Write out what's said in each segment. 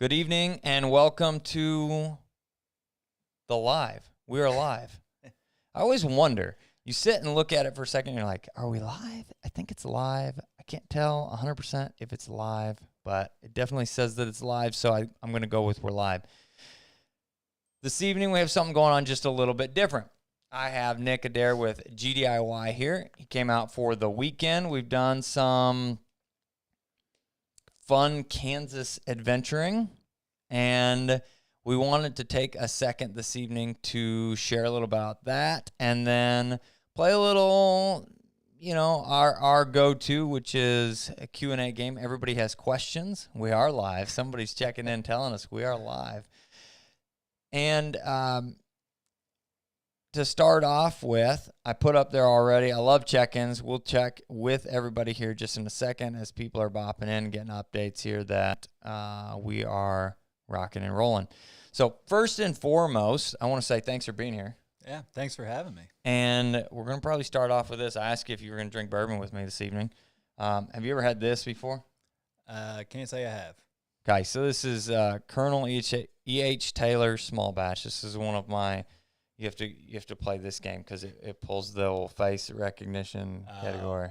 Good evening and welcome to the live. We are live. I always wonder, you sit and look at it for a second and you're like, are we live? I think it's live. I can't tell 100% if it's live, but it definitely says that it's live, so I'm going to go with we're live. This evening we have something going on just a little bit different. I have Nick Adair with GDIY here. He came out for the weekend. We've done some fun Kansas adventuring, and we wanted to take a second this evening to share a little about that and then play a little, our go-to, which is a Q&A game. Everybody has questions. We are live. Somebody's checking in telling us we are live. And to start off with, I put up there already, I love check-ins. We'll check with everybody here just in a second as people are bopping in, getting updates here that we are rocking and rolling. So first and foremost, I want to say thanks for being here. Yeah, thanks for having me. And we're going to probably start off with this. I asked you if you were going to drink bourbon with me this evening. Have you ever had this before? Can't say I have. Okay, so this is Colonel E.H. Taylor Small Batch. This is one of my... You have to play this game because it pulls the old face recognition category.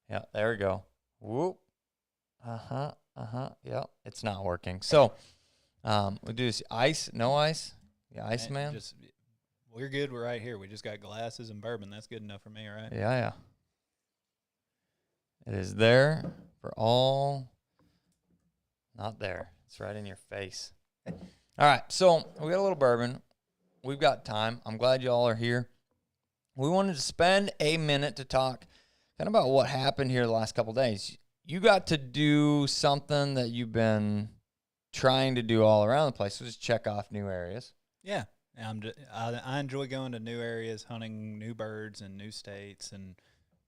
Yeah, there we go. Whoop. Yeah, it's not working. So we do this ice, no ice. Yeah, ice, man. We're good. We're right here. We just got glasses and bourbon. That's good enough for me, right? Yeah. It is there for all. Not there. It's right in your face. All right, so we got a little bourbon. We've got time. I'm glad you all are here. We wanted to spend a minute to talk kind of about what happened here the last couple of days. You got to do something that you've been trying to do all around the place, so just check off new areas. Yeah. I enjoy going to new areas, hunting new birds and new states. And,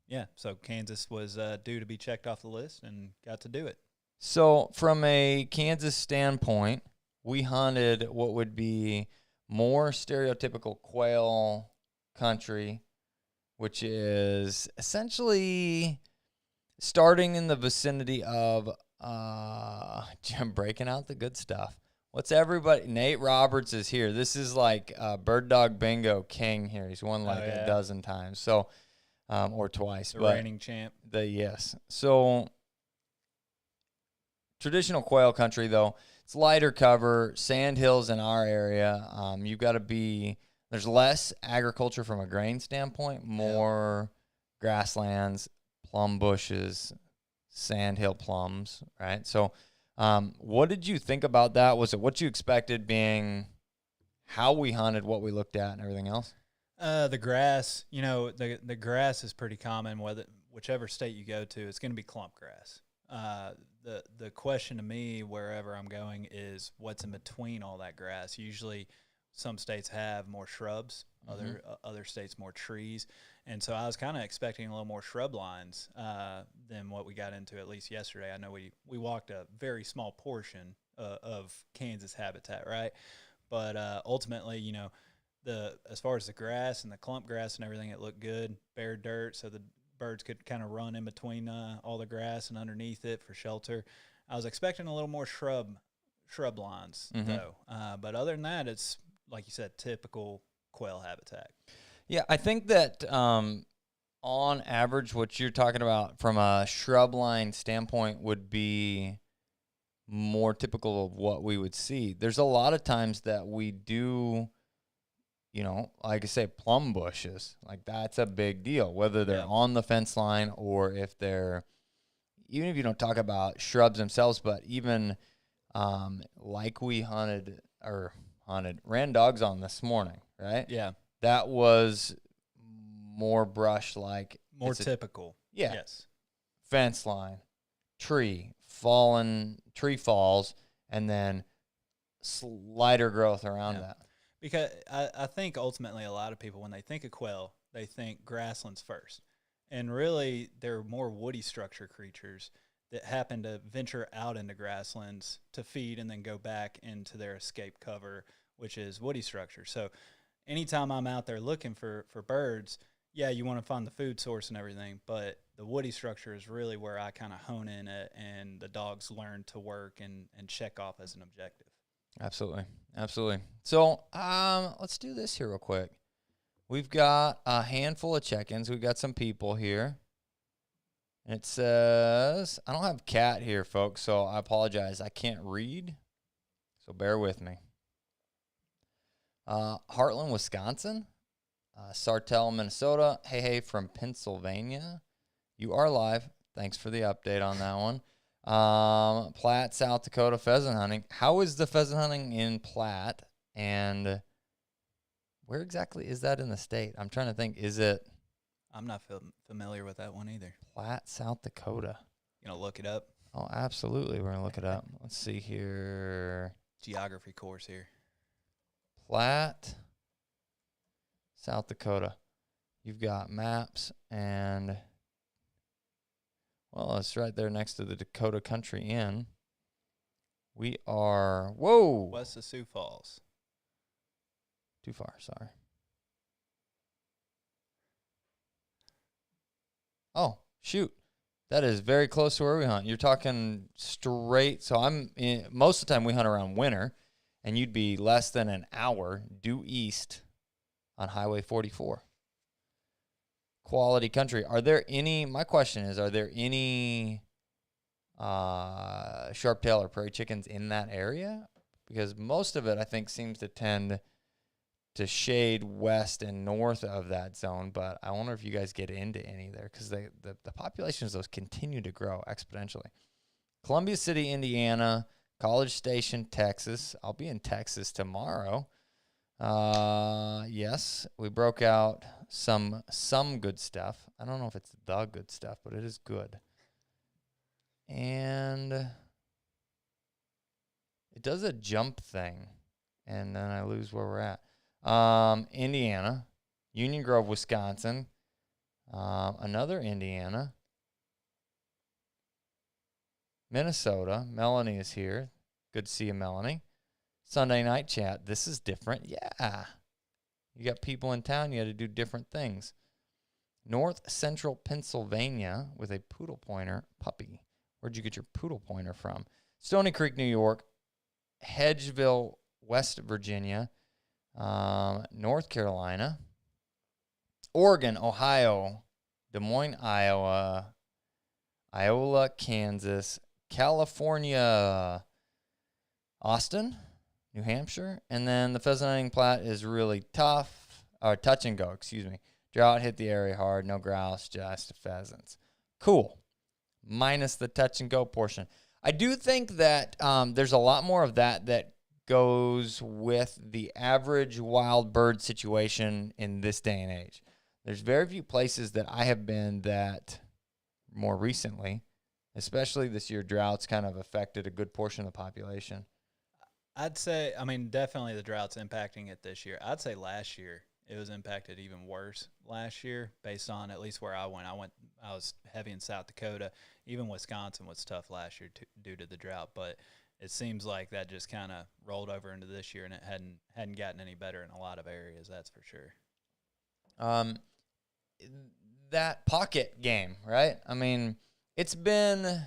yeah, so Kansas was due to be checked off the list and got to do it. So from a Kansas standpoint, we hunted what would be more stereotypical quail country, which is essentially starting in the vicinity of I'm breaking out the good stuff. What's everybody? Nate Roberts is here. This is like Bird Dog Bingo King here. He's won like a dozen times, so or twice. The reigning champ. Yes. So traditional quail country, though. It's lighter cover, sand hills in our area. You've got to be, there's less agriculture from a grain standpoint, more grasslands, plum bushes, sand hill plums, right? So what did you think about that? Was it what you expected being how we hunted, what we looked at, and everything else? The grass, the grass is pretty common, whichever state you go to, it's going to be clump grass. The question to me, wherever I'm going, is what's in between all that grass. Usually some states have more shrubs, other states more trees. And so I was kind of expecting a little more shrub lines than what we got into, at least yesterday. I know we walked a very small portion of Kansas habitat, right? But ultimately, as far as the grass and the clump grass and everything, it looked good, bare dirt, so the birds could kind of run in between all the grass and underneath it for shelter. I was expecting a little more shrub lines, though. But other than that, it's, like you said, typical quail habitat. Yeah, I think that on average, what you're talking about from a shrub line standpoint would be more typical of what we would see. There's a lot of times that we do, like I say, plum bushes. Like, that's a big deal, whether they're on the fence line or if they're, even if you don't talk about shrubs themselves, but even like we ran dogs on this morning, right? Yeah. That was more brush, like. More typical. Yeah. Yes. Fence line, tree falls, and then lighter growth around that. Because I think ultimately a lot of people, when they think of quail, they think grasslands first. And really, they're more woody structure creatures that happen to venture out into grasslands to feed and then go back into their escape cover, which is woody structure. So anytime I'm out there looking for birds, yeah, you want to find the food source and everything, but the woody structure is really where I kind of hone in it, and the dogs learn to work and check off as an objective. Absolutely. Absolutely. So let's do this here real quick. We've got a handful of check-ins. We've got some people here. And it says, I don't have Kat here, folks, so I apologize. I can't read, so bear with me. Heartland, Wisconsin. Sartell, Minnesota. Hey from Pennsylvania. You are live. Thanks for the update on that one. Platte, South Dakota, pheasant hunting. How is the pheasant hunting in Platte? And where exactly is that in the state? I'm trying to think. Is it? I'm not familiar with that one either. Platte, South Dakota. You gonna look it up? Oh, absolutely. We're going to look it up. Let's see here. Geography course here. Platte, South Dakota. You've got maps and, well, it's right there next to the Dakota Country Inn. We are, whoa. West of Sioux Falls. Too far, sorry. Oh, shoot. That is very close to where we hunt. You're talking straight. So most of the time we hunt around winter, and you'd be less than an hour due east on Highway 44. Quality country. My question is, are there any sharp-tail or prairie chickens in that area? Because most of it, I think, seems to tend to shade west and north of that zone, but I wonder if you guys get into any there, because the populations of those continue to grow exponentially. Columbia City, Indiana, College Station, Texas. I'll be in Texas tomorrow. Yes, we broke out some good stuff. I don't know if it's the good stuff, but it is good. And it does a jump thing, and then I lose where we're at. Indiana, Union Grove, Wisconsin, another Indiana, Minnesota. Melanie is here. Good to see you, Melanie. Sunday night chat. This is different. Yeah. You got people in town. You got to do different things. North Central Pennsylvania with a poodle pointer puppy. Where'd you get your poodle pointer from? Stony Creek, New York. Hedgeville, West Virginia. North Carolina, Oregon, Ohio, Des Moines, Iowa, Iola, Kansas, California, Austin, New Hampshire, and then the pheasant hunting Platte is really tough, or touch and go, excuse me. Drought hit the area hard, no grouse, just pheasants. Cool. Minus the touch and go portion. I do think that there's a lot more of that goes with the average wild bird situation in this day and age. There's very few places that I have been that more recently, especially this year, droughts kind of affected a good portion of the population. I'd say, definitely the drought's impacting it this year. I'd say last year it was impacted even worse last year, based on at least where I went. I was heavy in South Dakota. Even Wisconsin was tough last year due to the drought, but it seems like that just kind of rolled over into this year, and it hadn't gotten any better in a lot of areas. That's for sure. That pocket game, right? I think it's been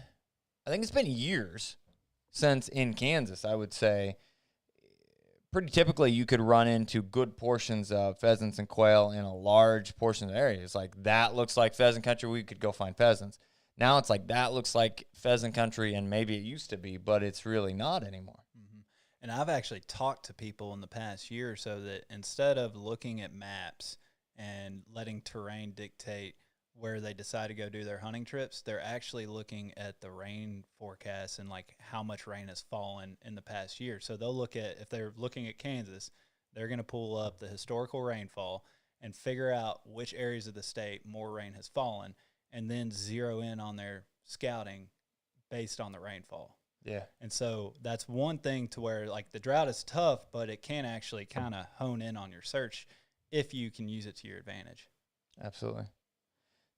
years since in Kansas, I would say, pretty typically you could run into good portions of pheasants and quail in a large portion of the area. It's like, that looks like pheasant country, we could go find pheasants. Now it's like, that looks like pheasant country, and maybe it used to be, but it's really not anymore. Mm-hmm. And I've actually talked to people in the past year or so that instead of looking at maps and letting terrain dictate where they decide to go do their hunting trips, they're actually looking at the rain forecast and like how much rain has fallen in the past year. So they'll look at, if they're looking at Kansas, they're going to pull up the historical rainfall and figure out which areas of the state more rain has fallen, and then zero in on their scouting based on the rainfall. Yeah. And so that's one thing to where, like, the drought is tough, but it can actually kind of hone in on your search if you can use it to your advantage. Absolutely.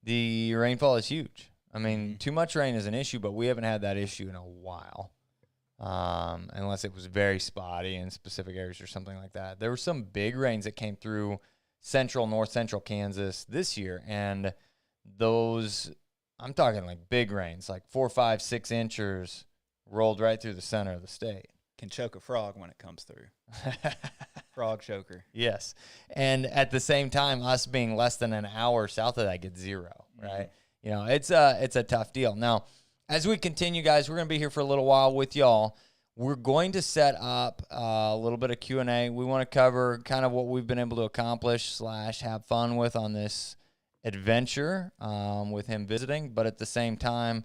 The rainfall is huge. Too much rain is an issue, but we haven't had that issue in a while, unless it was very spotty in specific areas or something like that. There were some big rains that came through north central Kansas this year, and those I'm talking like big rains, like 4, 5, 6 inches rolled right through the center of the state. Can choke a frog when it comes through. Frog choker. Yes. And at the same time, us being less than an hour south of that gets 0, right? You know, it's a tough deal. Now, as we continue, guys, we're going to be here for a little while with y'all. We're going to set up a little bit of Q&A. We want to cover kind of what we've been able to accomplish / have fun with on this adventure with him visiting. But at the same time,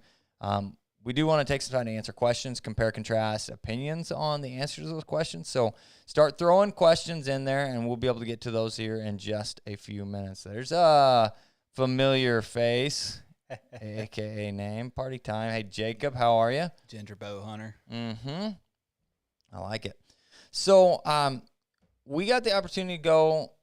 we do want to take some time to answer questions, compare, contrast opinions on the answers to those questions. So start throwing questions in there, and we'll be able to get to those here in just a few minutes. There's a familiar face, a.k.a. name. Party time. Hey, Jacob, how are you? Ginger bow hunter. Mm-hmm. I like it. So we got the opportunity to go.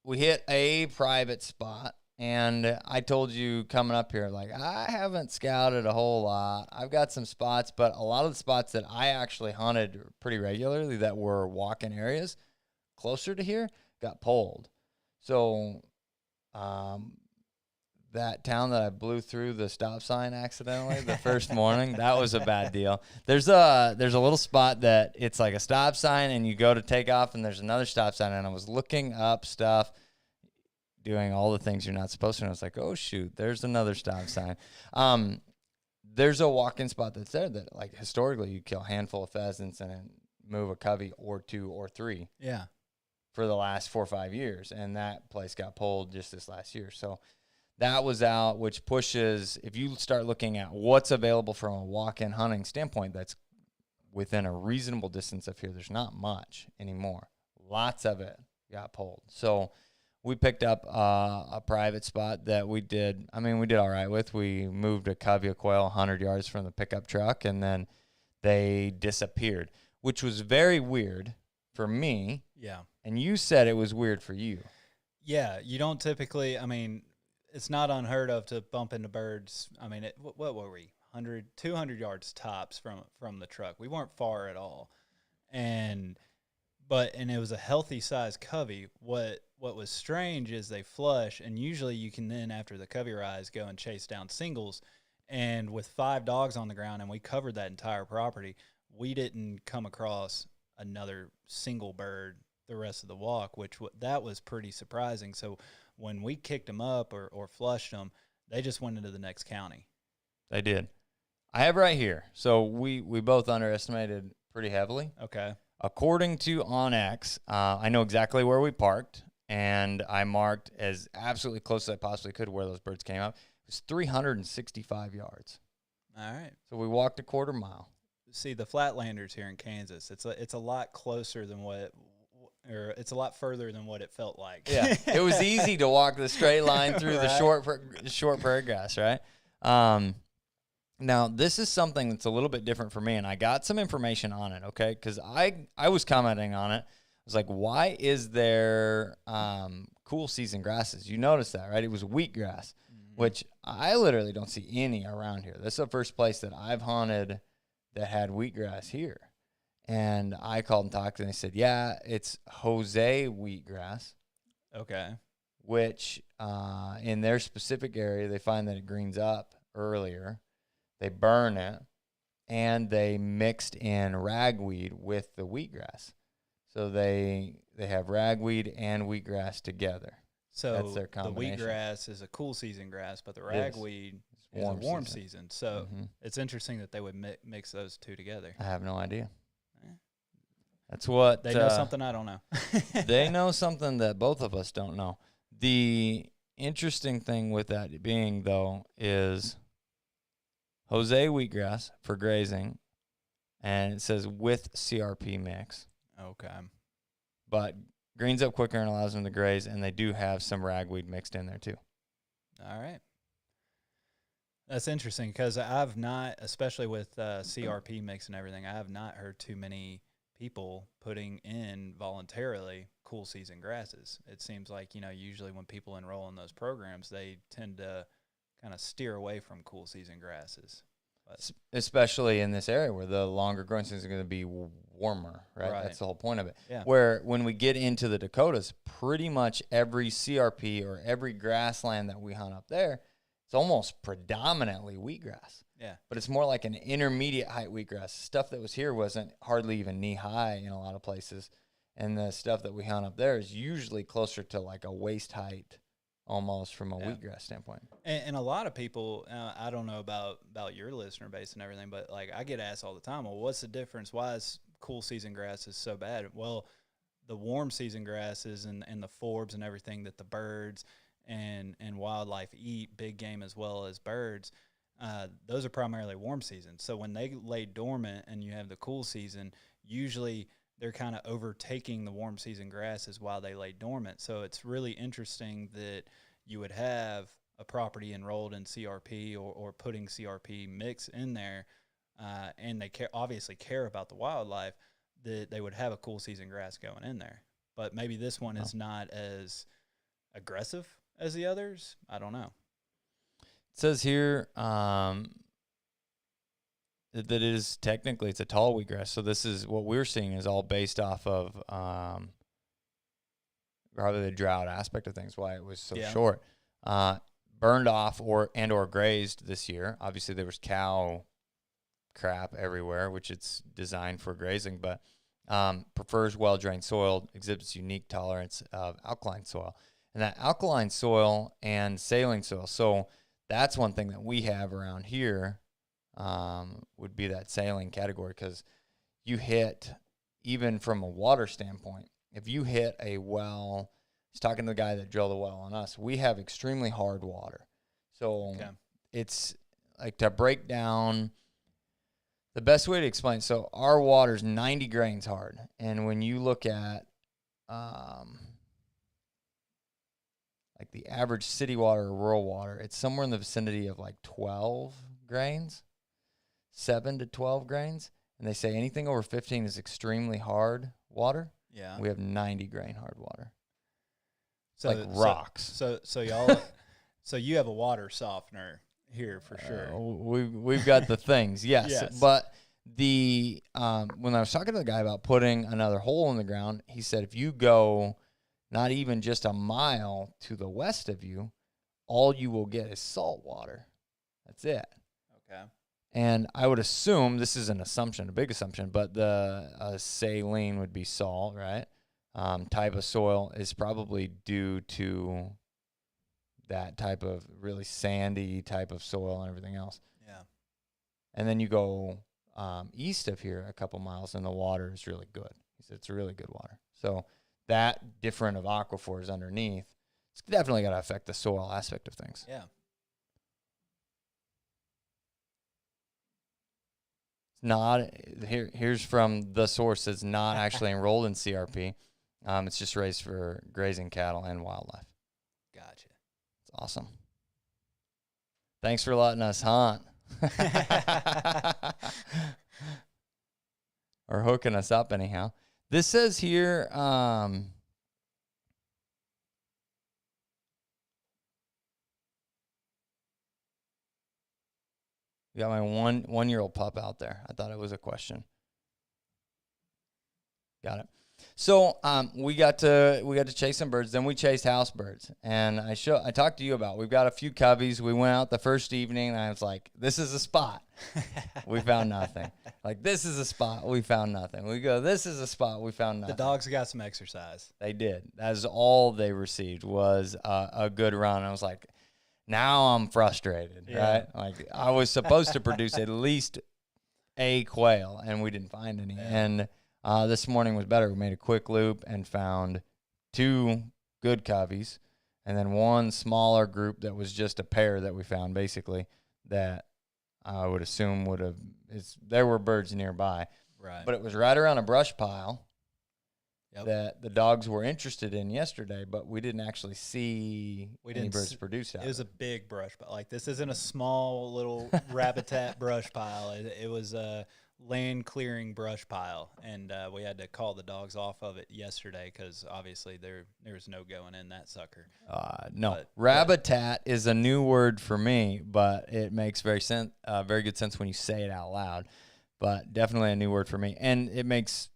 We hit a private spot. And I told you coming up here, like, I haven't scouted a whole lot. I've got some spots, but a lot of the spots that I actually hunted pretty regularly that were walk-in areas closer to here got pulled. So that town that I blew through the stop sign accidentally the first morning, that was a bad deal. There's a little spot that it's like a stop sign, and you go to take off, and there's another stop sign, and I was looking up stuff, doing all the things you're not supposed to. And I was like, oh, shoot, there's another stop sign. There's a walk-in spot that's there that, like, historically you kill a handful of pheasants and then move a covey or 2 or 3. Yeah. For the last 4 or 5 years. And that place got pulled just this last year. So that was out, which pushes, if you start looking at what's available from a walk-in hunting standpoint that's within a reasonable distance of here, there's not much anymore. Lots of it got pulled. So we picked up a private spot that we did all right with. We moved a covey of quail 100 yards from the pickup truck, and then they disappeared, which was very weird for me. Yeah. And you said it was weird for you. Yeah, you don't typically, it's not unheard of to bump into birds. What were we? 100, 200 yards tops from the truck. We weren't far at all. And it was a healthy size covey. What was strange is they flush, and usually you can then, after the covey rise, go and chase down singles. And with 5 dogs on the ground, and we covered that entire property, we didn't come across another single bird the rest of the walk, that was pretty surprising. So when we kicked them up or flushed them, they just went into the next county. They did. I have right here. So we both underestimated pretty heavily. Okay. According to OnX, I know exactly where we parked, and I marked as absolutely close as I possibly could where those birds came up. It was 365 yards. All right. So we walked a quarter mile. See, the Flatlanders here in Kansas, it's a lot closer than it's a lot further than what it felt like. Yeah, it was easy to walk the straight line through right. the short prairie grass, right? Now, this is something that's a little bit different for me, and I got some information on it, okay? Because I was commenting on it. I was like, why is there cool season grasses? You noticed that, right? It was wheatgrass, which I literally don't see any around here. This is the first place that I've hunted that had wheatgrass here. And I called and talked, and they said, yeah, it's Jose wheatgrass. Okay. Which in their specific area, they find that it greens up earlier. They burn it, and they mixed in ragweed with the wheatgrass. So they have ragweed and wheatgrass together. So that's their combination. The wheatgrass is a cool season grass, but the ragweed is a warm season. So it's interesting that they would mix those two together. I have no idea. That's what they know something I don't know. They know something that both of us don't know. The interesting thing with that being, though, is Jose wheatgrass for grazing, and it says with CRP mix. Okay. But greens up quicker and allows them to graze, and they do have some ragweed mixed in there too. All right. That's interesting because I've not, especially with CRP mix and everything, I have not heard too many people putting in voluntarily cool season grasses. It seems like, usually when people enroll in those programs, they tend to kind of steer away from cool season grasses. But especially in this area where the longer growing season is going to be warmer, right? That's the whole point of it. Yeah. Where when we get into the Dakotas, pretty much every CRP or every grassland that we hunt up there, it's almost predominantly wheatgrass. Yeah. But it's more like an intermediate height wheatgrass. Stuff that was here wasn't hardly even knee high in a lot of places. And the stuff that we hunt up there is usually closer to like a waist height almost from a wheatgrass standpoint. And a lot of people, I don't know about your listener base and everything, but like I get asked all the time, well, what's the difference? Why is cool season grasses so bad? Well, the warm season grasses and the forbs and everything that the birds and wildlife eat, big game as well as birds, those are primarily warm season. So when they lay dormant and you have the cool season, usually they're kind of overtaking the warm season grasses while they lay dormant. So it's really interesting that you would have a property enrolled in CRP or putting CRP mix in there, and they obviously care about the wildlife, that they would have a cool season grass going in there. But maybe this one is not as aggressive as the others. I don't know. It says here that it is technically it's a tall wheatgrass. So this is what we're seeing is all based off of probably the drought aspect of things, why it was so short. Burned off or grazed this year. Obviously there was cow crap everywhere, which it's designed for grazing, but prefers well-drained soil, exhibits unique tolerance of alkaline soil. And that alkaline soil and saline soil, so that's one thing that we have around here, would be that saline category, because you hit, even from a water standpoint, if you hit a well, I was talking to the guy that drilled the well on us, we have extremely hard water. So it's like, to break down, the best way to explain, so our water's 90 grains hard. And when you look at like the average city water or rural water, it's somewhere in the vicinity of like 12 grains, 7 to 12 grains. And they say anything over 15 is extremely hard water. Yeah. We have 90 grain hard water. So, like rocks. So y'all, so you have a water softener here for sure. We've got the things, yes. But the when I was talking to the guy about putting another hole in the ground, he said if you go not even just a mile to the west of you, all you will get is salt water. That's it. Okay. And I would assume, this is an assumption, a big assumption, but the saline would be salt, right? Type of soil is probably due to that type of really sandy type of soil and everything else. Yeah. And then you go east of here a couple miles, and the water is really good. He said it's really good water. So that different of aquifers underneath, it's definitely got to affect the soil aspect of things. Yeah. It's not here's from the source that's not actually enrolled in CRP. It's just raised for grazing cattle and wildlife. Gotcha. It's awesome. Thanks for letting us hunt. Or hooking us up anyhow. This says here, you got my one-year-old pup out there. I thought it was a question. Got it. So we got to chase some birds. Then we chased house birds, and I talked to you about. We've got a few coveys. We went out the first evening, and I was like, "This is a spot." We found nothing. Like, this is a spot. We found nothing. We go, this is a spot. We found nothing. The dogs got some exercise. They did. That is all they received was a good run. I was like, now I'm frustrated, right? Like, I was supposed to produce at least a quail, and we didn't find any. And this morning was better. We made a quick loop and found 2 good coveys, and then one smaller group that was just a pair that we found, basically, that I would assume there were birds nearby. Right. But it was right around a brush pile that the dogs were interested in yesterday, but we didn't actually see any birds produced out. It was a big brush pile. Like, this isn't a small little rabitat brush pile. It was a land clearing brush pile, and we had to call the dogs off of it yesterday because obviously there was no going in that sucker. No, rabitat is a new word for me, but it makes very good sense when you say it out loud. But definitely a new word for me, and it makes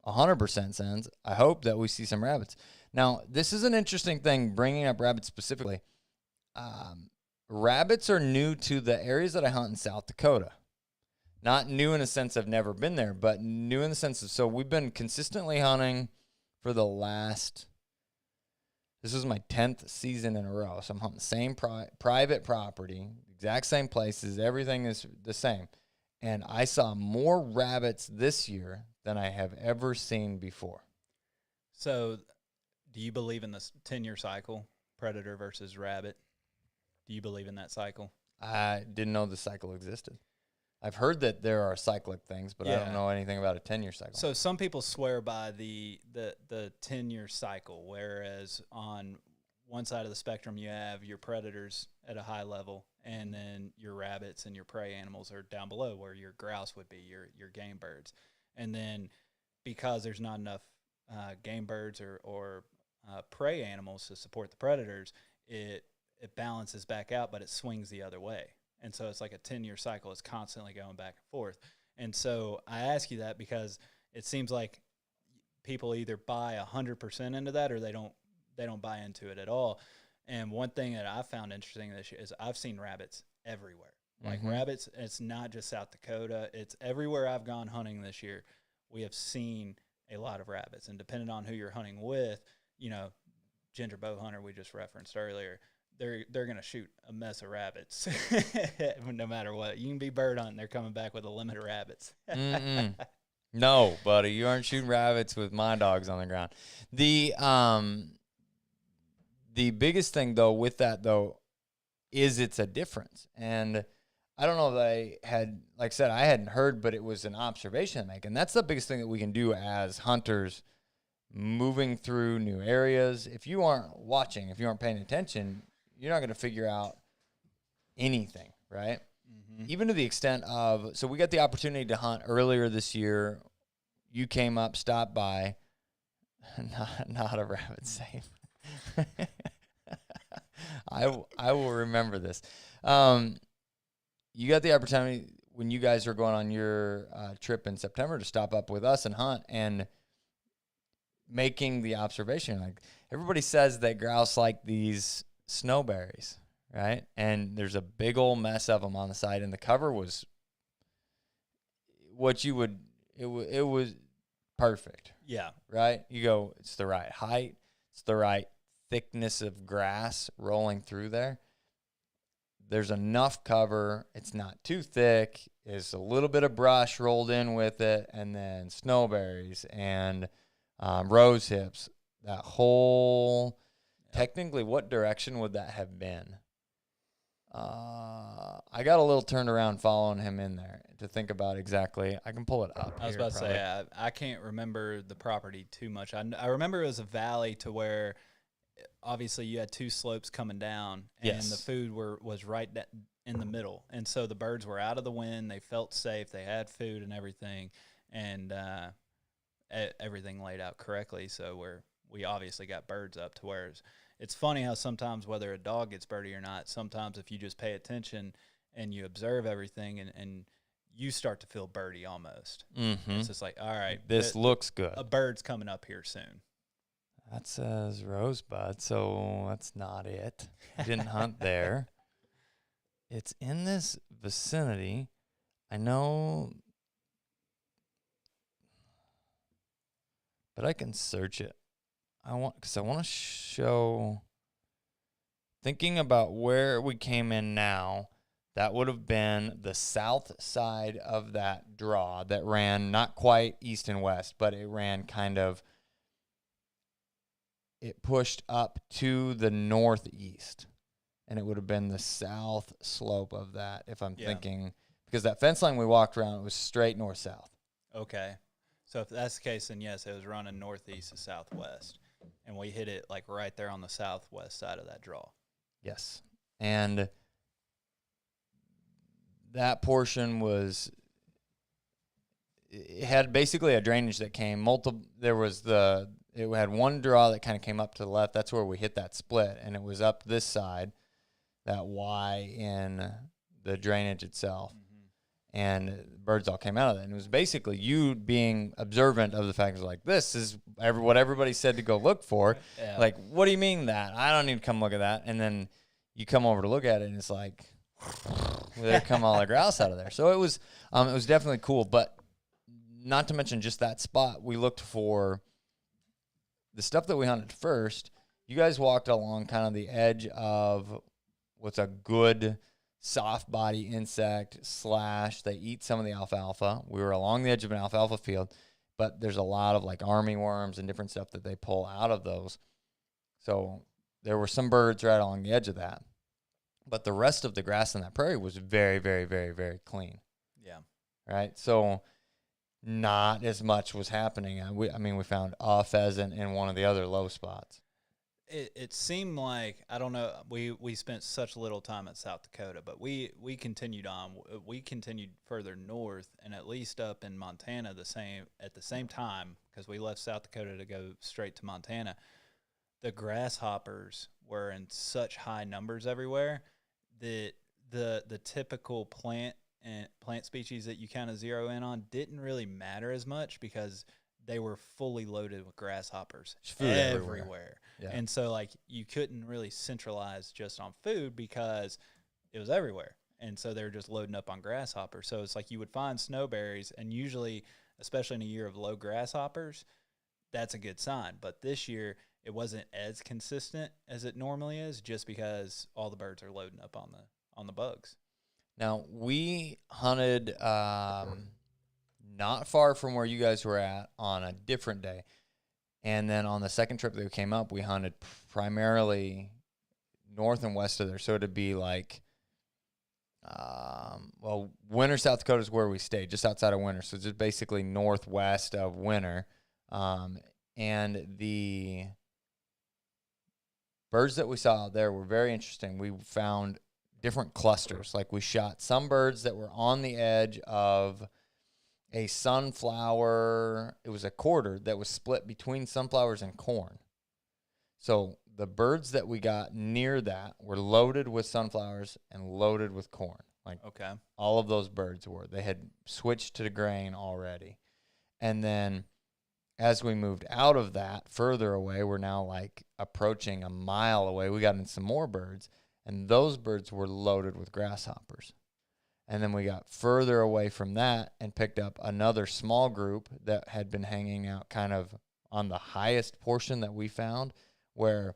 100% sense. I hope that we see some rabbits. Now, this is an interesting thing, bringing up rabbits specifically. rabbits are new to the areas that I hunt in South Dakota. Not new in a sense I've never been there, but new in the sense of, so we've been consistently hunting for the last, this is my 10th season in a row. So I'm hunting the same private property, exact same places, everything is the same. And I saw more rabbits this year than I have ever seen before. So do you believe in this 10-year cycle, predator versus rabbit? Do you believe in that cycle? I didn't know the cycle existed. I've heard that there are cyclic things, but I don't know anything about a 10-year cycle. So some people swear by the 10-year cycle, whereas on one side of the spectrum you have your predators at a high level, and then your rabbits and your prey animals are down below, where your grouse would be, your game birds. And then because there's not enough game birds or prey animals to support the predators, it balances back out, but it swings the other way. And so it's like a 10-year cycle. It's constantly going back and forth. And so I ask you that because it seems like people either buy 100% into that, or they don't buy into it at all. And one thing that I found interesting this year is I've seen rabbits everywhere. Like rabbits, it's not just South Dakota. It's everywhere I've gone hunting this year. We have seen a lot of rabbits. And depending on who you're hunting with, you know, Ginger Bow Hunter we just referenced earlier, they're going to shoot a mess of rabbits no matter what. You can be bird hunting, they're coming back with a limit of rabbits. No, buddy, you aren't shooting rabbits with my dogs on the ground. The biggest thing, though, with that, though, is it's a difference. And I don't know if I had, like I said, I hadn't heard, but it was an observation to make. And that's the biggest thing that we can do as hunters moving through new areas. If you aren't watching, if you aren't paying attention, you're not going to figure out anything, right? Even to the extent of, so we got the opportunity to hunt earlier this year. You came up, stopped by, not a rabbit safe. I will remember this. You got the opportunity when you guys were going on your trip in September to stop up with us and hunt, and making the observation, like, everybody says that grouse like these snowberries, right? And there's a big old mess of them on the side, and the cover was what you would, it was perfect. Yeah. Right? You go, it's the right height, it's the right thickness of grass rolling through there. There's enough cover. It's not too thick. There's a little bit of brush rolled in with it, and then snowberries and rose hips. That whole, technically, what direction would that have been? I got a little turned around following him in there to think about exactly. I can pull it up. I was about to say, I can't remember the property too much. I remember it was a valley to where obviously you had two slopes coming down, and the food was right in the middle. And so the birds were out of the wind. They felt safe. They had food and everything, and everything laid out correctly. So we obviously got birds up to where it's funny how sometimes whether a dog gets birdie or not, sometimes if you just pay attention and you observe everything and you start to feel birdie almost. It's just like, all right, this looks good. A bird's coming up here soon. That says Rosebud, so that's not it. I didn't hunt there. It's in this vicinity. I know, but I can search it. Because I want to show, thinking about where we came in now, that would have been the south side of that draw that ran not quite east and west, but it ran kind of, it pushed up to the northeast, and it would have been the south slope of that, if I'm thinking, because that fence line we walked around, it was straight north-south. Okay. So if that's the case, then yes, it was running northeast to southwest. And we hit it like right there on the southwest side of that draw. Yes. And that portion was, it had basically a drainage that came it had one draw that kind of came up to the left. That's where we hit that split. And it was up this side, that Y in the drainage itself. And birds all came out of that. And it was basically you being observant of the fact, like, this is what everybody said to go look for. Like, what do you mean that? I don't need to come look at that. And then you come over to look at it, and it's like, there come all the grouse out of there. So it was definitely cool. But not to mention just that spot, we looked for the stuff that we hunted first. You guys walked along kind of the edge of what's a good soft body insect / they eat some of the alfalfa. We were along the edge of an alfalfa field, but there's a lot of like army worms and different stuff that they pull out of those. So there were some birds right along the edge of that. But the rest of the grass in that prairie was very, very, very, very clean. Yeah. Right? So not as much was happening. We found a pheasant in one of the other low spots. It seemed like, I don't know, we spent such little time at South Dakota, but we continued on. We continued further north, and at least up in Montana at the same time, because we left South Dakota to go straight to Montana. The grasshoppers were in such high numbers everywhere that the typical plant species that you kind of zero in on didn't really matter as much, because they were fully loaded with grasshoppers everywhere. Yeah. And so, like, you couldn't really centralize just on food because it was everywhere. And so they were just loading up on grasshoppers. So it's like you would find snowberries, and usually, especially in a year of low grasshoppers, that's a good sign. But this year, it wasn't as consistent as it normally is, just because all the birds are loading up on the bugs. Now, we hunted not far from where you guys were at on a different day. And then on the second trip that we came up, we hunted primarily north and west of there. So it'd be like, Winter, South Dakota is where we stayed, just outside of Winter. So just basically northwest of Winter. And the birds that we saw out there were very interesting. We found different clusters. Like, we shot some birds that were on the edge of a sunflower. It was a quarter that was split between sunflowers and corn. So the birds that we got near that were loaded with sunflowers and loaded with corn. Like, okay, all of those birds were. They had switched to the grain already. And then as we moved out of that, further away, we're now like approaching a mile away. We got in some more birds, and those birds were loaded with grasshoppers. And then we got further away from that and picked up another small group that had been hanging out kind of on the highest portion that we found, where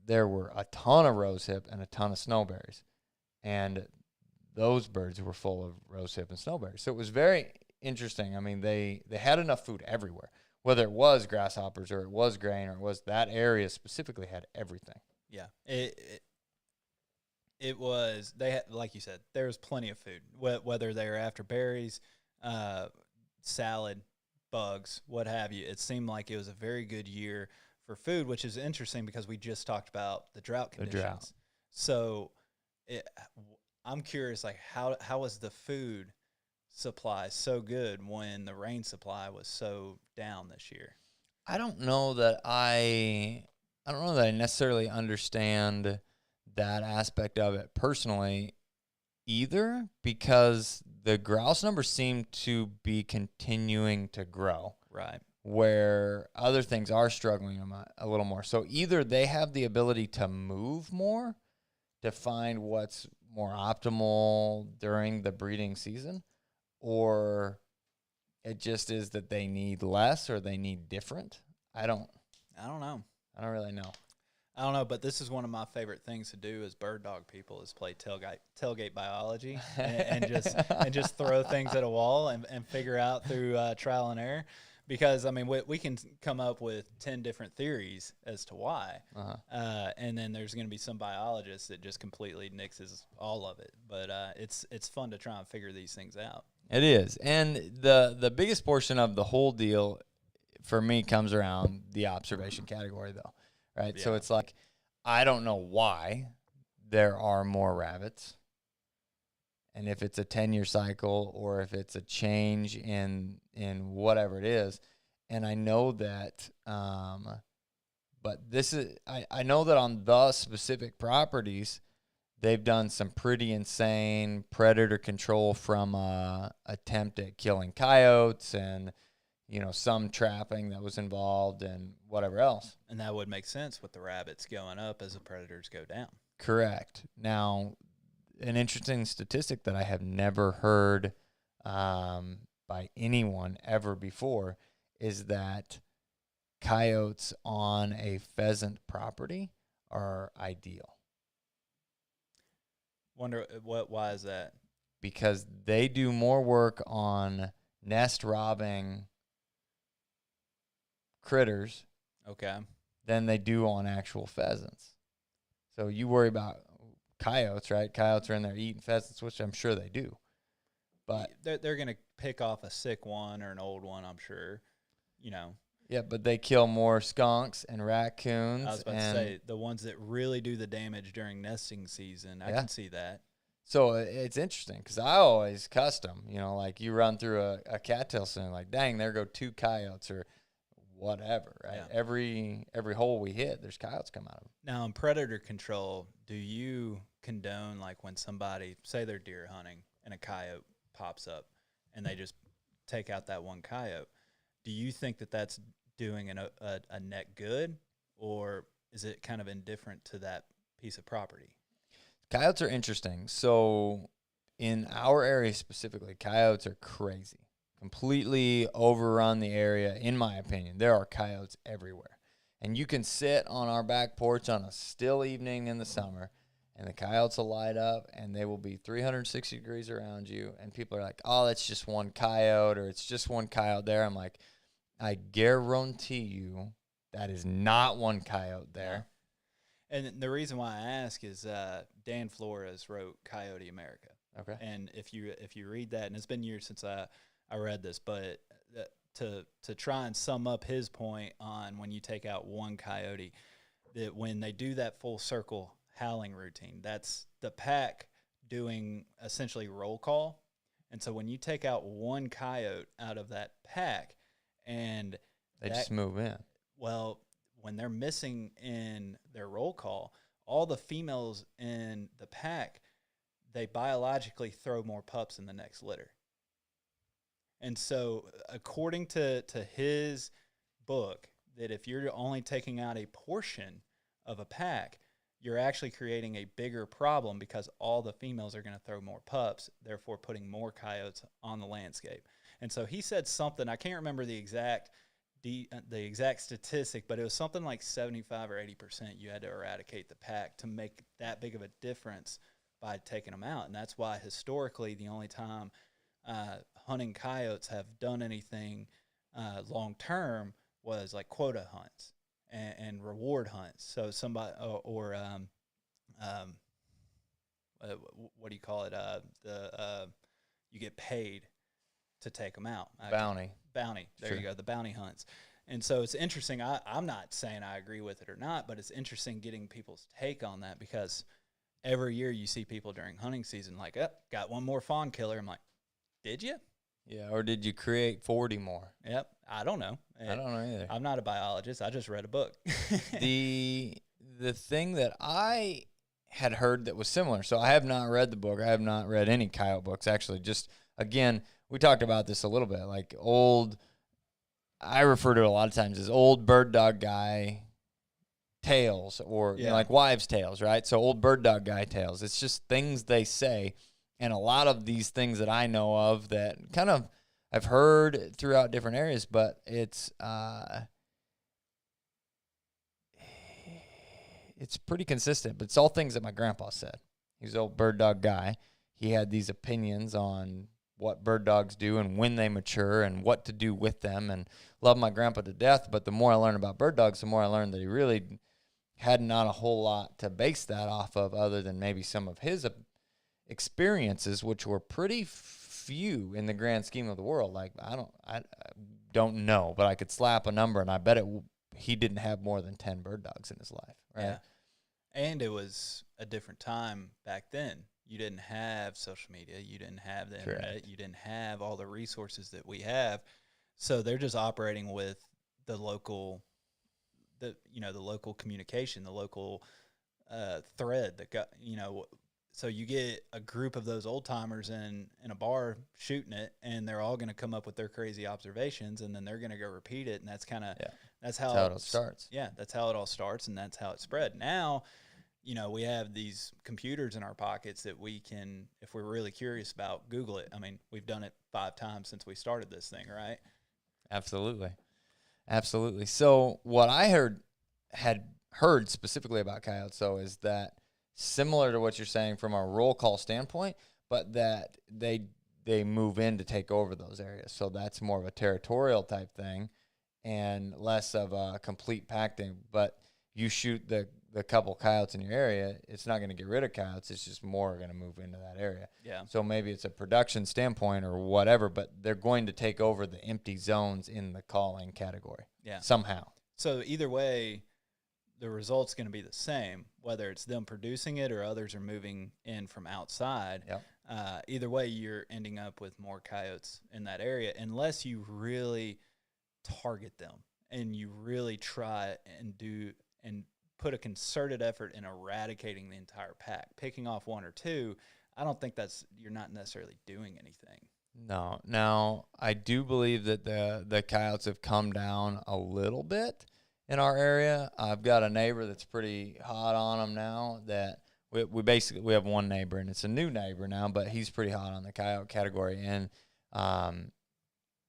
there were a ton of rosehip and a ton of snowberries. And those birds were full of rosehip and snowberries. So it was very interesting. I mean, they had enough food everywhere, whether it was grasshoppers or it was grain or it was that area specifically had everything. Yeah. It was, they had, like you said, there was plenty of food, whether they were after berries, salad, bugs, what have you. It seemed like it was a very good year for food, which is interesting because we just talked about the drought conditions. The drought. So I'm curious, like, how was the food supply so good when the rain supply was so down this year? I don't know that I necessarily understand that aspect of it personally either, because the grouse numbers seem to be continuing to grow. Right. Where other things are struggling a little more. So either they have the ability to move more to find what's more optimal during the breeding season, or it just is that they need less or they need different. I don't know. I don't really know. I don't know, but this is one of my favorite things to do as bird dog people is play tailgate biology and just throw things at a wall and figure out through trial and error. Because, I mean, we can come up with 10 different theories as to why. And then there's going to be some biologist that just completely nixes all of it. But it's fun to try and figure these things out. It is. And the biggest portion of the whole deal for me comes around the observation category, though. Right? Yeah. So it's like, I don't know why there are more rabbits. And if it's a 10-year cycle or if it's a change in whatever it is. And I know that, but this is, I know that on the specific properties, they've done some pretty insane predator control from attempt at killing coyotes and, some trapping that was involved and whatever else. And that would make sense with the rabbits going up as the predators go down. Correct. Now, an interesting statistic that I have never heard by anyone ever before is that coyotes on a pheasant property are ideal. Wonder why is that? Because they do more work on nest robbing critters Okay. than they do on actual pheasants. So you worry about coyotes, right? Coyotes are in there eating pheasants, which I'm sure they do. But they're going to pick off a sick one or an old one, I'm sure. You know. yeah, but they kill more skunks and raccoons. I was about to say, the ones that really do the damage during nesting season, I can see that. So it's interesting because I always custom, like you run through a cattail center, like, dang, there go 2 coyotes or whatever, right? Yeah. Every hole we hit, there's coyotes come out of them. Now, in predator control, do you condone, like, when somebody, say they're deer hunting and a coyote pops up and they just take out that one coyote, do you think that that's doing a net good, or is it kind of indifferent to that piece of property? Coyotes are interesting. So in our area specifically, coyotes are crazy. Completely overrun the area, in my opinion. There are coyotes everywhere. And you can sit on our back porch on a still evening in the summer, and the coyotes will light up, and they will be 360 degrees around you. And people are like, oh, that's just one coyote, or it's just one coyote there. I'm like, I guarantee you that is not one coyote there. And the reason why I ask is Dan Flores wrote Coyote America. Okay. And if you read that, and it's been years since I read this, but to try and sum up his point on when you take out one coyote, that when they do that full circle howling routine, that's the pack doing essentially roll call. And so when you take out one coyote out of that pack, and they just move in. Well, when they're missing in their roll call, all the females in the pack, they biologically throw more pups in the next litter. And so according to his book, that if you're only taking out a portion of a pack, you're actually creating a bigger problem because all the females are going to throw more pups, therefore putting more coyotes on the landscape. And so he said something, I can't remember the exact statistic, but it was something like 75 or 80% you had to eradicate the pack to make that big of a difference by taking them out. And that's why historically the only time hunting coyotes have done anything long term was like quota hunts and reward hunts. So somebody or what do you call it? You get paid to take them out. Bounty. There Sure. You go. The bounty hunts. And so it's interesting. I'm not saying I agree with it or not, but it's interesting getting people's take on that because every year you see people during hunting season like, oh, got one more fawn killer. I'm like, did you? Yeah, or did you create 40 more? Yep. I don't know. I don't know either. I'm not a biologist. I just read a book. The thing that I had heard that was similar, so I have not read the book. I have not read any coyote books, actually. Just, again, we talked about this a little bit, like I refer to it a lot of times as old bird dog guy tales or like wives' tales, right? So old bird dog guy tales. It's just things they say. And a lot of these things that I know of that kind of I've heard throughout different areas, but it's pretty consistent. But it's all things that my grandpa said. He was an old bird dog guy. He had these opinions on what bird dogs do and when they mature and what to do with them, and love my grandpa to death. But the more I learned about bird dogs, the more I learned that he really had not a whole lot to base that off of other than maybe some of his experiences, which were pretty few in the grand scheme of the world. Like, I don't know, but I could slap a number, and I bet he didn't have more than 10 bird dogs in his life, right? Yeah. And it was a different time back then. You didn't have social media. You didn't have the internet. You didn't have all the resources that we have. So they're just operating with the local communication, the local thread that got, so you get a group of those old timers in a bar shooting it, and they're all going to come up with their crazy observations, and then they're going to go repeat it. And that's kind of, that's how it all starts. Yeah. That's how it all starts. And that's how it spread. Now we have these computers in our pockets that we can, if we're really curious about, Google it. I mean, we've done it 5 times since we started this thing, right? Absolutely. Absolutely. So what I had heard specifically about coyotes, though, is that similar to what you're saying from a roll call standpoint, but that they move in to take over those areas. So that's more of a territorial type thing and less of a complete pack thing. But you shoot the couple coyotes in your area, it's not going to get rid of coyotes. It's just more going to move into that area. Yeah. So maybe it's a production standpoint or whatever, but they're going to take over the empty zones in the calling category. Yeah. Somehow. So either way, the result's going to be the same, whether it's them producing it or others are moving in from outside. Yep. Either way, you're ending up with more coyotes in that area unless you really target them and you really try and put a concerted effort in eradicating the entire pack. Picking off 1 or 2, I don't think you're not necessarily doing anything. No. Now, I do believe that the coyotes have come down a little bit in our area. I've got a neighbor that's pretty hot on them now. That we have one neighbor, and it's a new neighbor now, but he's pretty hot on the coyote category. And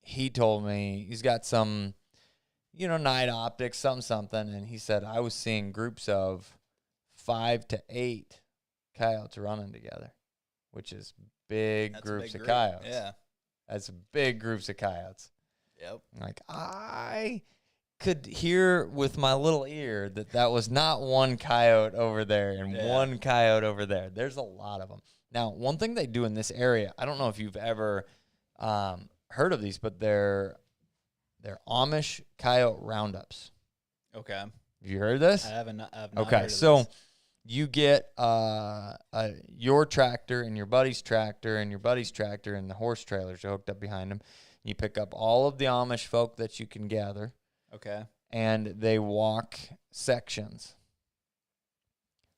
he told me he's got some, night optics, something, and he said I was seeing groups of 5 to 8 coyotes running together, which is big groups of coyotes. Yeah. That's big groups of coyotes. Yep. Like, I could hear with my little ear that was not one coyote over there and one coyote over there. There's a lot of them. Now, one thing they do in this area, I don't know if you've ever heard of these, but they're Amish coyote roundups. Okay. Have you heard this? I haven't. Okay, so you get your tractor and your buddy's tractor and your buddy's tractor and the horse trailers are hooked up behind them. You pick up all of the Amish folk that you can gather. Okay. And they walk sections.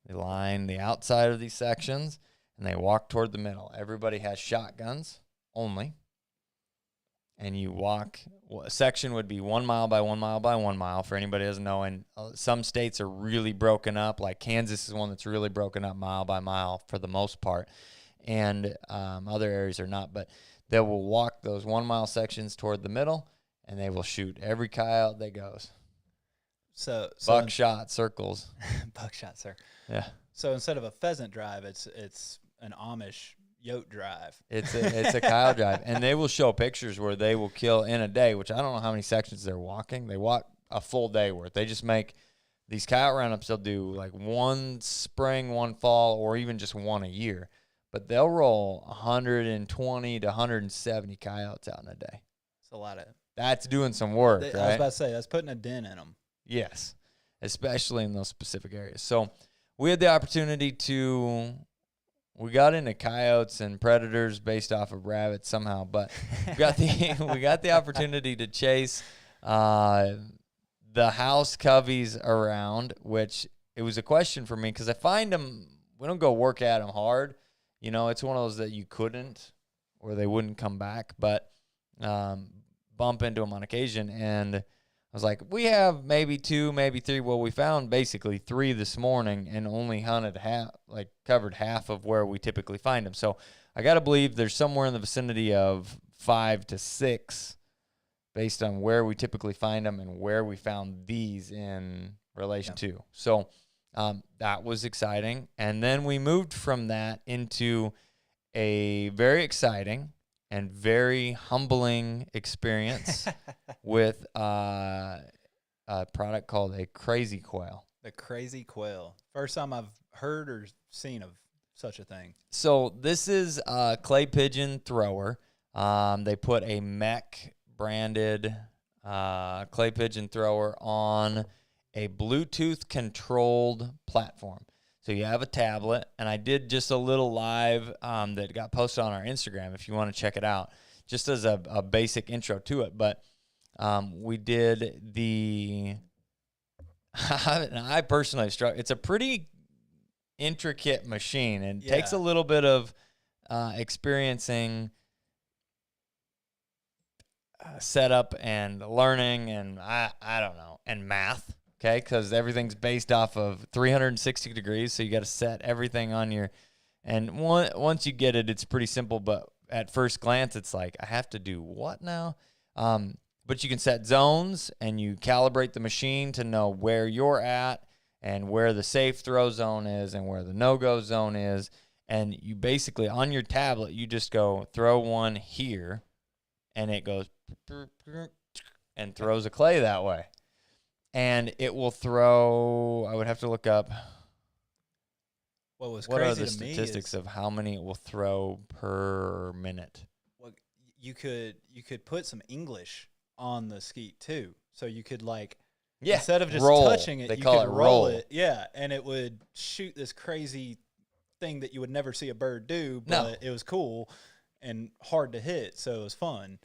They line the outside of these sections, and they walk toward the middle. Everybody has shotguns only. And you walk, a section would be 1 mile by 1 mile by 1 mile, for anybody who doesn't know. And some states are really broken up, like Kansas is one that's really broken up mile by mile for the most part. And other areas are not. But they will walk those 1 mile sections toward the middle, and they will shoot every coyote that goes. So buckshot circles. Buckshot, sir. Yeah. So instead of a pheasant drive, it's an Amish yote drive. It's a coyote drive, and they will show pictures where they will kill in a day, which I don't know how many sections they're walking. They walk a full day worth. They just make these coyote roundups. They'll do like 1 spring, 1 fall, or even just 1 a year. But they'll roll 120 to 170 coyotes out in a day. It's a lot of. That's doing some work, right? I was about to say, that's putting a dent in them. Yes, especially in those specific areas. So we had the opportunity we got into coyotes and predators based off of rabbits somehow, but we got the opportunity to chase the house coveys around, which it was a question for me because I find them, we don't go work at them hard. It's one of those that you couldn't or they wouldn't come back, but bump into them on occasion. And I was like, we have maybe 2, maybe 3. Well, we found basically 3 this morning and only hunted covered half of where we typically find them. So I got to believe there's somewhere in the vicinity of 5 to 6 based on where we typically find them and where we found these in relation to. So that was exciting. And then we moved from that into a very exciting and very humbling experience with a product called a crazy quail. The crazy quail. First time I've heard or seen of such a thing. So this is a clay pigeon thrower. They put a Mech branded clay pigeon thrower on a Bluetooth controlled platform. So you have a tablet, and I did just a little live that got posted on our Instagram if you want to check it out, just as a basic intro to it. But we did I personally struck. It's a pretty intricate machine, and takes a little bit of experiencing setup and learning, and I don't know, and math. okay, because everything's based off of 360 degrees, so you got to set everything on your, and once you get it, it's pretty simple, but at first glance, it's like, I have to do what now? But you can set zones, and you calibrate the machine to know where you're at and where the safe throw zone is and where the no-go zone is, and you basically, on your tablet, you just go throw one here, and it goes and throws a clay that way. And it will throw, I would have to look up, What are the statistics of how many it will throw per minute? Well, you could put some English on the skeet too. So you could instead of just touching it, they you call could it roll it. Yeah, and it would shoot this crazy thing that you would never see a bird do, but it was cool and hard to hit, so it was fun.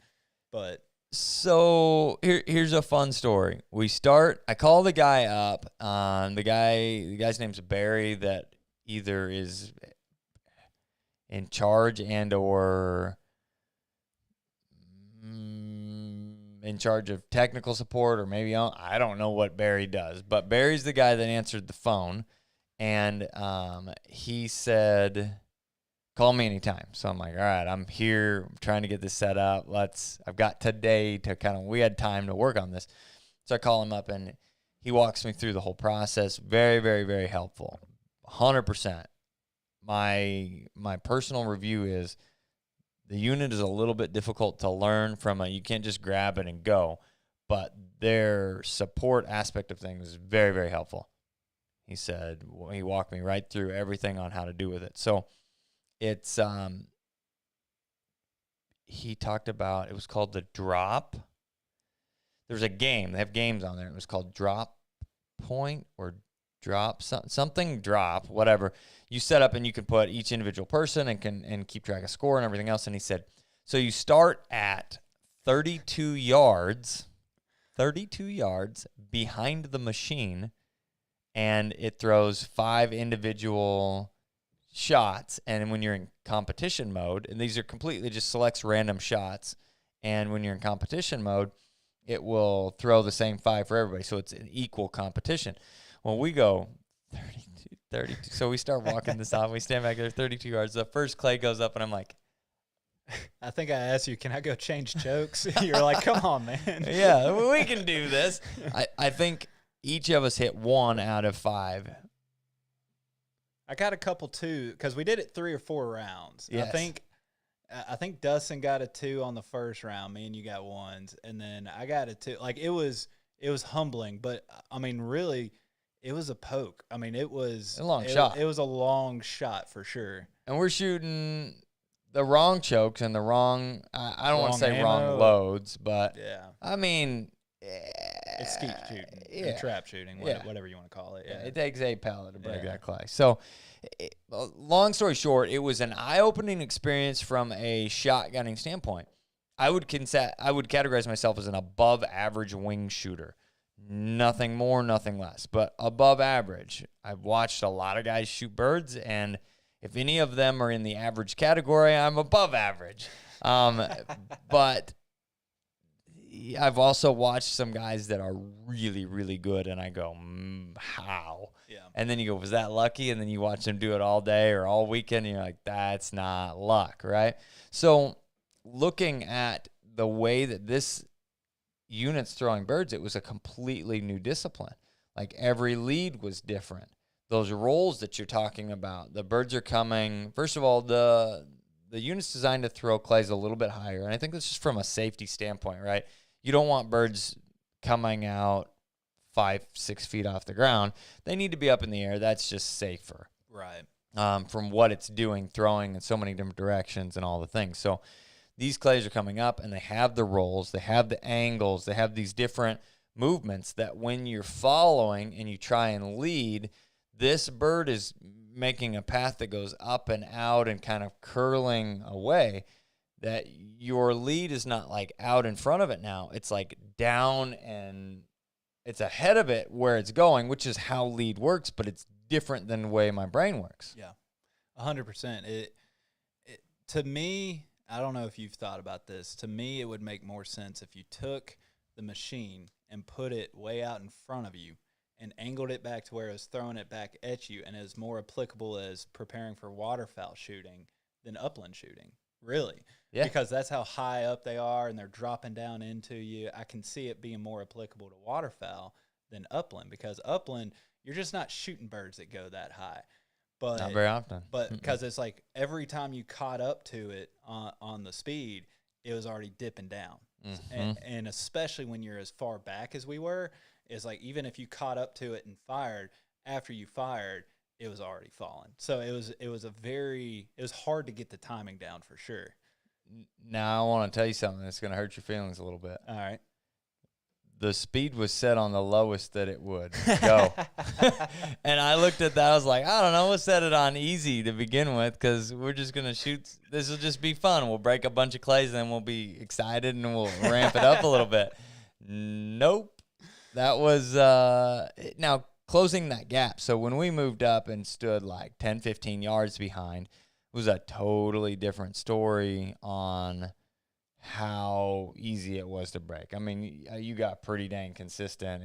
But so here's a fun story. I call the guy up. The guy's name's Barry, that either is in charge and or in charge of technical support, or maybe I don't know what Barry does, but Barry's the guy that answered the phone, and he said, call me anytime. So I'm like, all right, I'm here. I'm trying to get this set up. I've got today to we had time to work on this. So I call him up, and he walks me through the whole process. Very, very, very helpful. 100%. My personal review is the unit is a little bit difficult to learn from. You can't just grab it and go, but their support aspect of things is very, very helpful. He said, he walked me right through everything on how to do with it. So it's, he talked about, it was called the Drop. There's a game. They have games on there. It was called Drop Point or Drop, something Drop, whatever. You set up and you can put each individual person and keep track of score and everything else. And he said, so you start at 32 yards behind the machine, and it throws 5 individual shots. And when you're in competition mode, and these are completely just selects random shots, and when you're in competition mode, it will throw the same 5 for everybody. So it's an equal competition. When we go 32, so we start walking this off. We stand back there 32 yards. The first clay goes up, and I'm like, I think I asked you, can I go change chokes? You're like, come on, man. Yeah, we can do this. I think each of us hit 1 out of 5. I got a couple too, because we did it 3 or 4 rounds. Yes. I think Dustin got a 2 on the first round. Me and you got 1s, and then I got a 2. Like it was humbling, but I mean, really, it was a poke. I mean, it was a long shot. It was a long shot for sure. And we're shooting the wrong chokes and the wrong, I don't want to say ammo. wrong loads, but Yeah, I mean, it's skeet shooting, yeah, trap shooting, whatever you want to call it. Yeah, it takes a pellet to break that clay. So, long story short, it was an eye-opening experience from a shotgunning standpoint. I would categorize myself as an above-average wing shooter. Nothing more, nothing less, but above average. I've watched a lot of guys shoot birds, and if any of them are in the average category, I'm above average. But I've also watched some guys that are really, really good, and I go, how? Yeah. And then you go, was that lucky? And then you watch them do it all day or all weekend, and you're like, that's not luck, right? So looking at the way that this unit's throwing birds, it was a completely new discipline. Like every lead was different. Those rolls that you're talking about, the birds are coming. First of all, the unit's designed to throw clays a little bit higher, and I think that's just from a safety standpoint, right? You don't want birds coming out 5-6 feet off the ground. They need to be up in the air. That's just safer, right? From what it's doing, throwing in so many different directions and all the things. So these clays are coming up, and they have the rolls, they have the angles, they have these different movements that when you're following and you try and lead, this bird is making a path that goes up and out and kind of curling away, that your lead is not like out in front of it now. It's like down and it's ahead of it where it's going, which is how lead works, but it's different than the way my brain works. Yeah, 100%. It to me, I don't know if you've thought about this. To me, it would make more sense if you took the machine and put it way out in front of you and angled it back to where it was throwing it back at you, and it was more applicable as preparing for waterfowl shooting than upland shooting, really. Yeah. Because that's how high up they are, and they're dropping down into you. I can see it being more applicable to waterfowl than upland, because upland, you're just not shooting birds that go that high. But Not very often. But because it's like every time you caught up to it on the speed, it was already dipping down. And especially when you're as far back as we were, is like even if you caught up to it and fired, after you fired, it was already falling. So it was hard to get the timing down for sure. Now I want to tell you something that's going to hurt your feelings a little bit. All right. The speed was set on the lowest that it would go. And I looked at that. I was like, I don't know. We'll set it on easy to begin with, because we're just going to shoot. This will just be fun. We'll break a bunch of clays, and then we'll be excited, and we'll ramp it up a little bit. Nope. That was now closing that gap. So when we moved up and stood like 10, 15 yards behind, it was a totally different story on how easy it was to break. I mean, you got pretty dang consistent.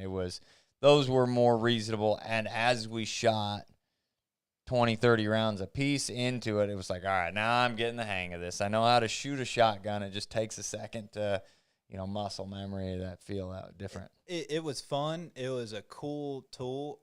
Those were more reasonable. And as we shot 20, 30 rounds a piece into it, it was like, all right, now I'm getting the hang of this. I know how to shoot a shotgun. It just takes a second to, muscle memory, that feel out different. It was fun. It was a cool tool.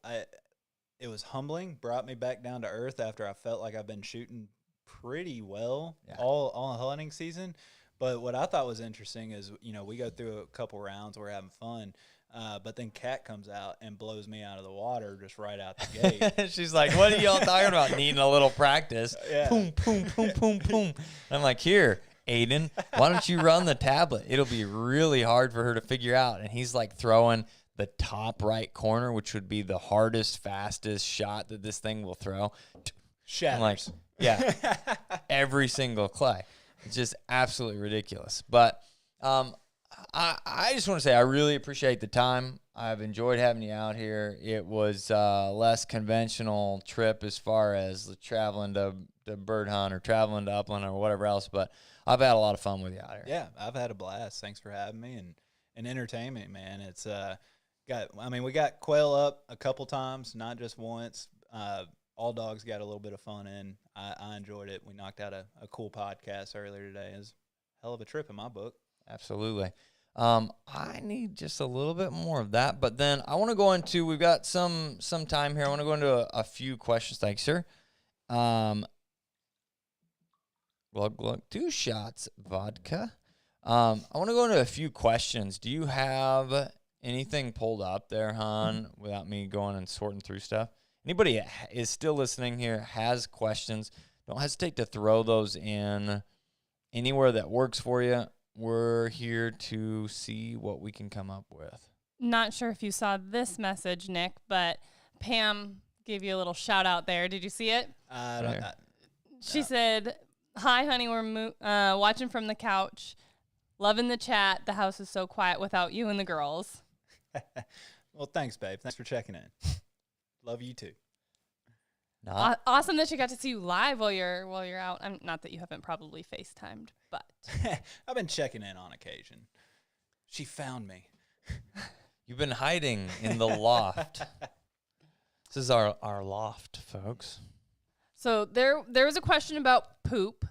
It was humbling, brought me back down to earth after I felt like I've been shooting pretty well all hunting season. But what I thought was interesting is, we go through a couple rounds, we're having fun, but then Kat comes out and blows me out of the water just right out the gate. She's like, what are y'all talking about? Needing a little practice. Yeah. Boom, boom, boom, boom, boom. And I'm like, here, Aiden, why don't you run the tablet? It'll be really hard for her to figure out. And he's like throwing the top right corner, which would be the hardest, fastest shot that this thing will throw. Shatters. I'm like, yeah, every single clay. It's just absolutely ridiculous. But I just want to say I really appreciate the time. I've enjoyed having you out here. It was a less conventional trip as far as traveling to bird hunt or traveling to upland or whatever else, but I've had a lot of fun with you out here. Yeah, I've had a blast. Thanks for having me and entertainment, man. It's we got quail up a couple times, not just once. All dogs got a little bit of fun in. I enjoyed it. We knocked out a cool podcast earlier today. It was a hell of a trip in my book. Absolutely. I need just a little bit more of that, but then I want to go into, we've got some time here. I want to go into a few questions. Thanks, sir. Glug, glug, 2 shots vodka. I want to go into a few questions. Do you have anything pulled up there, hon, without me going and sorting through stuff? Anybody is still listening here, has questions, don't hesitate to throw those in anywhere that works for you. We're here to see what we can come up with. Not sure if you saw this message, Nick, but Pam gave you a little shout out there. Did you see it? She said, hi, honey, we're watching from the couch. Loving the chat. The house is so quiet without you and the girls. Well, thanks, babe. Thanks for checking in. Love you too. Awesome that she got to see you live while you're out. Not that you haven't probably FaceTimed, but I've been checking in on occasion. She found me. You've been hiding in the loft. This is our loft, folks. So there was a question about poop.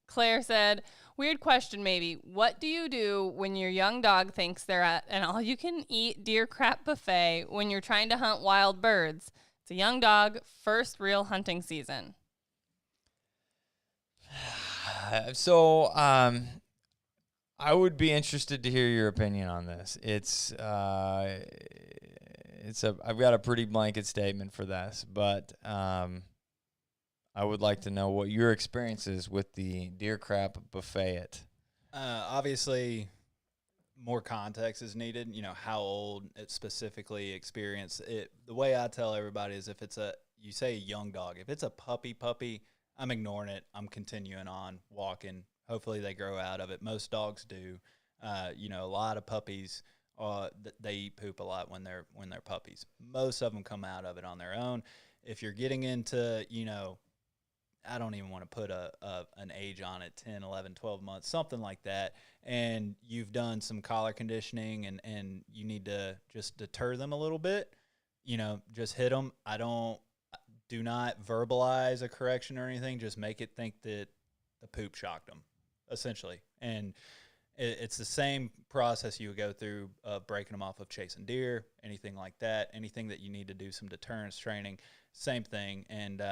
Claire said, weird question maybe. What do you do when your young dog thinks they're at an all-you-can-eat deer crap buffet when you're trying to hunt wild birds? It's a young dog, first real hunting season. So I would be interested to hear your opinion on this. I've got a pretty blanket statement for this, but I would like to know what your experience is with the deer crap buffet. Obviously, more context is needed. How old it specifically experienced it. The way I tell everybody is if it's you say a young dog, if it's a puppy, I'm ignoring it. I'm continuing on walking. Hopefully they grow out of it. Most dogs do. A lot of puppies, they eat poop a lot when they're puppies. Most of them come out of it on their own. If you're getting into, I don't even want to put an age on it, 10, 11, 12 months, something like that, and you've done some collar conditioning and you need to just deter them a little bit, just hit them. Do not verbalize a correction or anything. Just make it think that the poop shocked them, essentially. And it's the same process you would go through breaking them off of chasing deer, anything like that, anything that you need to do some deterrence training, same thing. And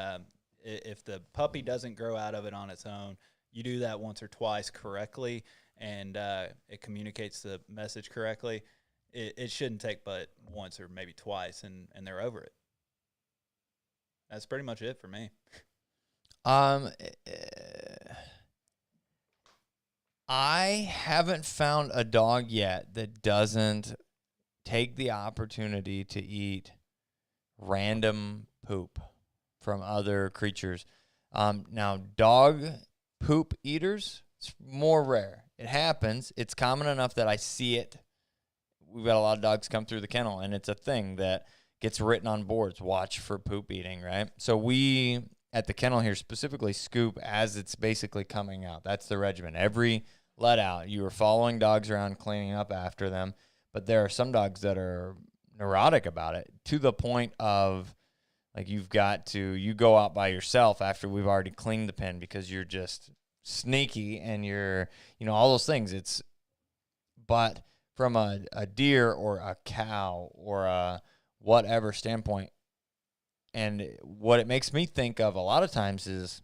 if the puppy doesn't grow out of it on its own, you do that once or twice correctly, and it communicates the message correctly, it shouldn't take but once or maybe twice, and they're over it. That's pretty much it for me. I haven't found a dog yet that doesn't take the opportunity to eat random poop from other creatures. Now, dog poop eaters, it's more rare. It happens. It's common enough that I see it. We've got a lot of dogs come through the kennel, and it's a thing that gets written on boards. Watch for poop eating, right? So we, at the kennel here, specifically scoop as it's basically coming out. That's the regimen. Every let out, you are following dogs around, cleaning up after them. But there are some dogs that are neurotic about it, to the point of, like, you go out by yourself after we've already cleaned the pen because you're just sneaky and you're, all those things. But from a deer or a cow or a whatever standpoint, and what it makes me think of a lot of times is,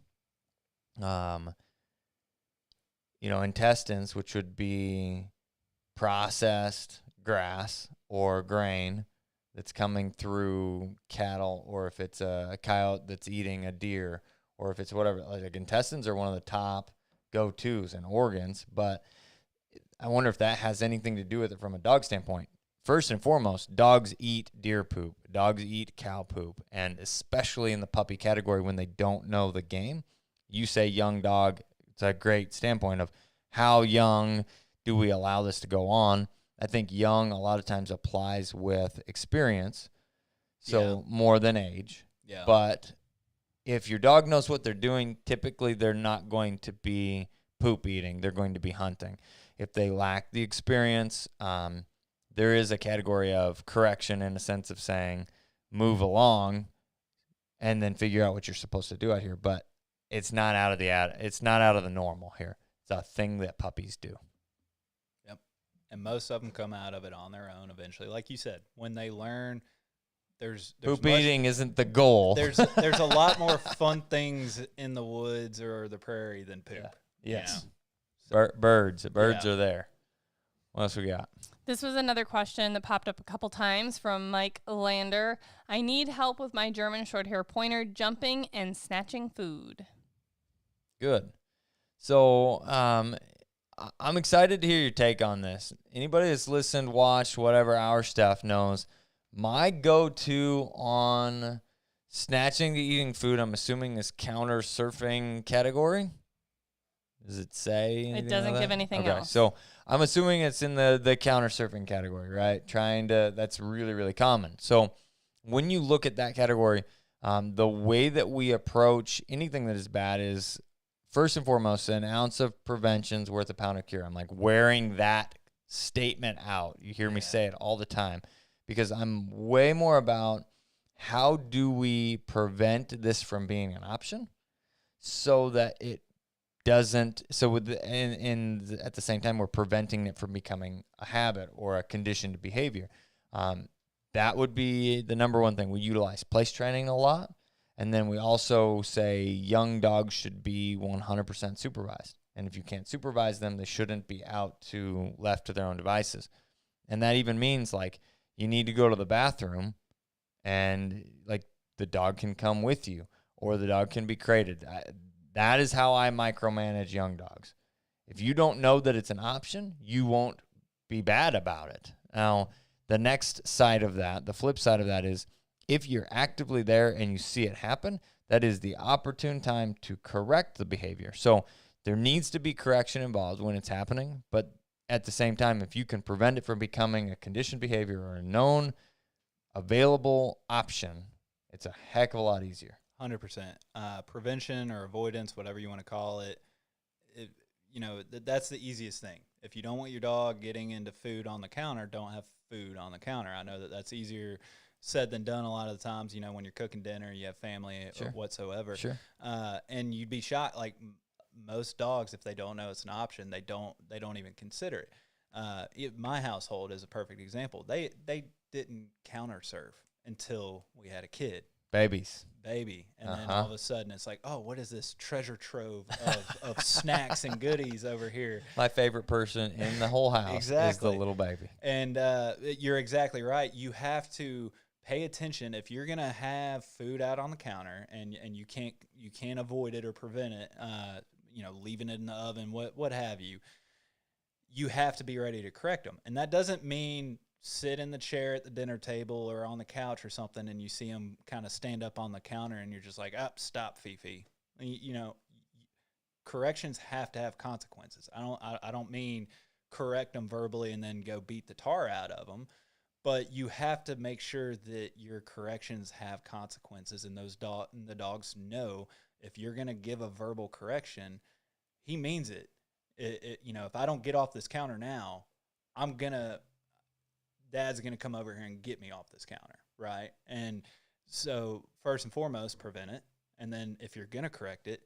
intestines, which would be processed grass or grain that's coming through cattle, or if it's a coyote that's eating a deer, or if it's whatever. Like, intestines are one of the top go-tos and organs, but I wonder if that has anything to do with it from a dog standpoint. First and foremost, dogs eat deer poop. Dogs eat cow poop. And especially in the puppy category when they don't know the game, you say young dog, it's a great standpoint of how young do we allow this to go on. I think young a lot of times applies with experience, so more than age. Yeah. But if your dog knows what they're doing, typically they're not going to be poop eating. They're going to be hunting. If they lack the experience, there is a category of correction in a sense of saying, move along and then figure out what you're supposed to do out here. But it's not out of the normal here. It's a thing that puppies do. Yep. And most of them come out of it on their own eventually. Like you said, when they learn, there's poop eating isn't the goal. There's a lot more fun things in the woods or the prairie than poop. Yeah. Yes. Birds are there. What else we got? This was another question that popped up a couple times from Mike Lander. I need help with my German Shorthaired pointer jumping and snatching food. Good. So I'm excited to hear your take on this. Anybody that's listened, watched, whatever, our stuff knows my go-to on snatching to eating food, I'm assuming, is counter surfing category. Does it say anything? It doesn't give anything else. So I'm assuming it's in the counter surfing category, right? That's really, really common. So when you look at that category, the way that we approach anything that is bad is, first and foremost, an ounce of prevention's worth a pound of cure. I'm like wearing that statement out. You hear me say it all the time because I'm way more about how do we prevent this from being an option so that it doesn't, so at the same time, we're preventing it from becoming a habit or a conditioned behavior. That would be the number one thing. We utilize place training a lot. And then we also say young dogs should be 100% supervised. And if you can't supervise them, they shouldn't be left to their own devices. And that even means, like, you need to go to the bathroom and, like, the dog can come with you or the dog can be crated. That is how I micromanage young dogs. If you don't know that it's an option, you won't be bad about it. Now, the next side of that, the flip side of that is, if you're actively there and you see it happen, that is the opportune time to correct the behavior. So there needs to be correction involved when it's happening, but at the same time, if you can prevent it from becoming a conditioned behavior or a known available option, it's a heck of a lot easier. 100%. Prevention or avoidance, whatever you want to call it, that's the easiest thing. If you don't want your dog getting into food on the counter, don't have food on the counter. I know that that's easier said than done a lot of the times, when you're cooking dinner, you have family or whatsoever. Sure. And you'd be shocked, like most dogs, if they don't know it's an option, they don't even consider it. My household is a perfect example. They didn't counter serve until we had a kid. Baby. And then all of a sudden it's like, oh, what is this treasure trove of snacks and goodies over here? My favorite person in the whole house is the little baby. And you're exactly right. You have to pay attention. If you're going to have food out on the counter and you can't avoid it or prevent it, leaving it in the oven, what have you, you have to be ready to correct them. And that doesn't mean sit in the chair at the dinner table or on the couch or something and you see them kind of stand up on the counter and you're just like, stop, Fifi. Corrections have to have consequences. I don't mean correct them verbally and then go beat the tar out of them, but you have to make sure that your corrections have consequences, and the dogs know if you're going to give a verbal correction, he means it. If I don't get off this counter now, Dad's going to come over here and get me off this counter, right? And so first and foremost, prevent it. And then if you're going to correct it,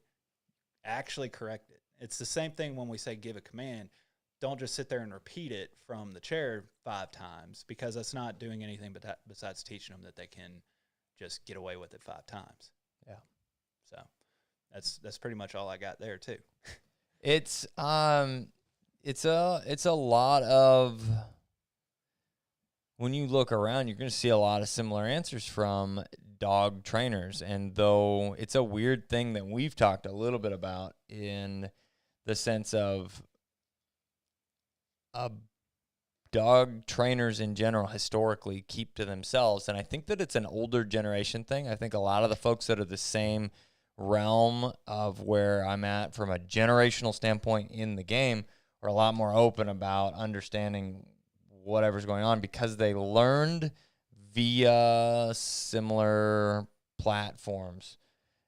actually correct it. It's the same thing when we say give a command. Don't just sit there and repeat it from the chair 5 times, because that's not doing anything besides teaching them that they can just get away with it 5 times. Yeah. So that's pretty much all I got there too. It's a lot of, when you look around, you're going to see a lot of similar answers from dog trainers. And though it's a weird thing that we've talked a little bit about, in the sense of dog trainers in general historically keep to themselves. And I think that it's an older generation thing. I think a lot of the folks that are the same realm of where I'm at from a generational standpoint in the game are a lot more open about understanding whatever's going on, because they learned via similar platforms,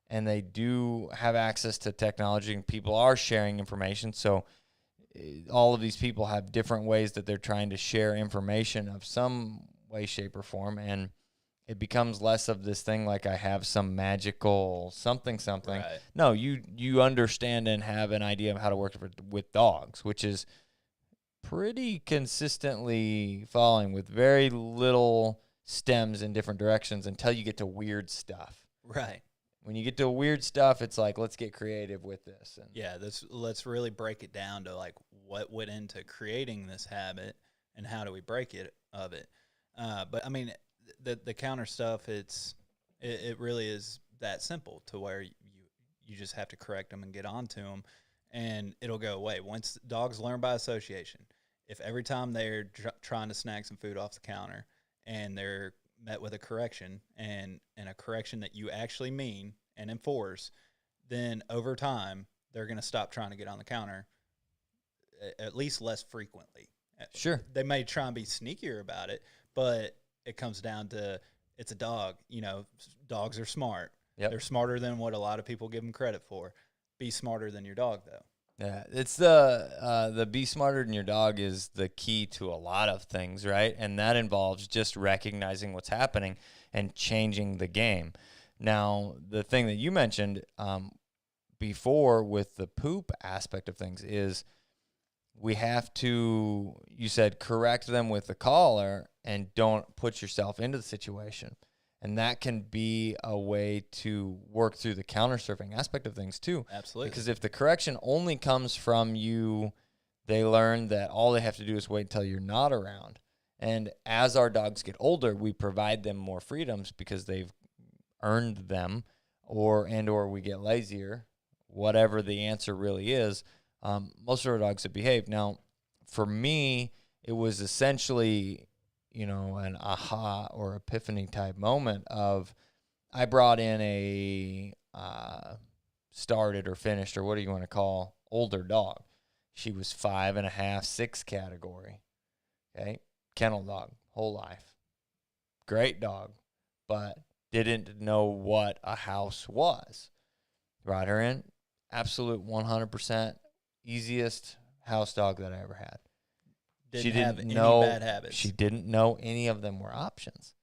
and they do have access to technology, and people are sharing information. So all of these people have different ways that they're trying to share information of some way, shape, or form, and it becomes less of this thing like I have some magical something. Right. No, you understand and have an idea of how to work with dogs, which is pretty consistently following with very little stems in different directions until you get to weird stuff. Right. When you get to weird stuff, it's like, let's get creative with this. And yeah, let's really break it down to like what went into creating this habit and how do we break it of it. But I mean, the counter stuff, it really is that simple, to where you just have to correct them and get on to them, and it'll go away. Once dogs learn by association, if every time they're trying to snag some food off the counter and they're met with a correction and a correction that you actually mean and enforce, then over time they're going to stop trying to get on the counter, at least less frequently. Sure. They may try and be sneakier about it, but it comes down to, it's a dog. Dogs are smart. Yep. They're smarter than what a lot of people give them credit for. Be smarter than your dog, though. Yeah, it's the be smarter than your dog is the key to a lot of things, right? And that involves just recognizing what's happening and changing the game. Now, the thing that you mentioned before with the poop aspect of things is we have to, you said, correct them with the collar and don't put yourself into the situation. And that can be a way to work through the counter surfing aspect of things too. Absolutely. Because if the correction only comes from you, they learn that all they have to do is wait until you're not around. And as our dogs get older, we provide them more freedoms because they've earned them, or we get lazier, whatever the answer really is. Most of our dogs have behaved. Now, for me, it was essentially, an aha or epiphany type moment of, I brought in a started or finished, or what do you want to call, older dog. She was 5.5, 6 category. Okay. Kennel dog, whole life. Great dog, but didn't know what a house was. Brought her in, absolute 100% easiest house dog that I ever had. Didn't have any bad habits. She didn't know any of them were options.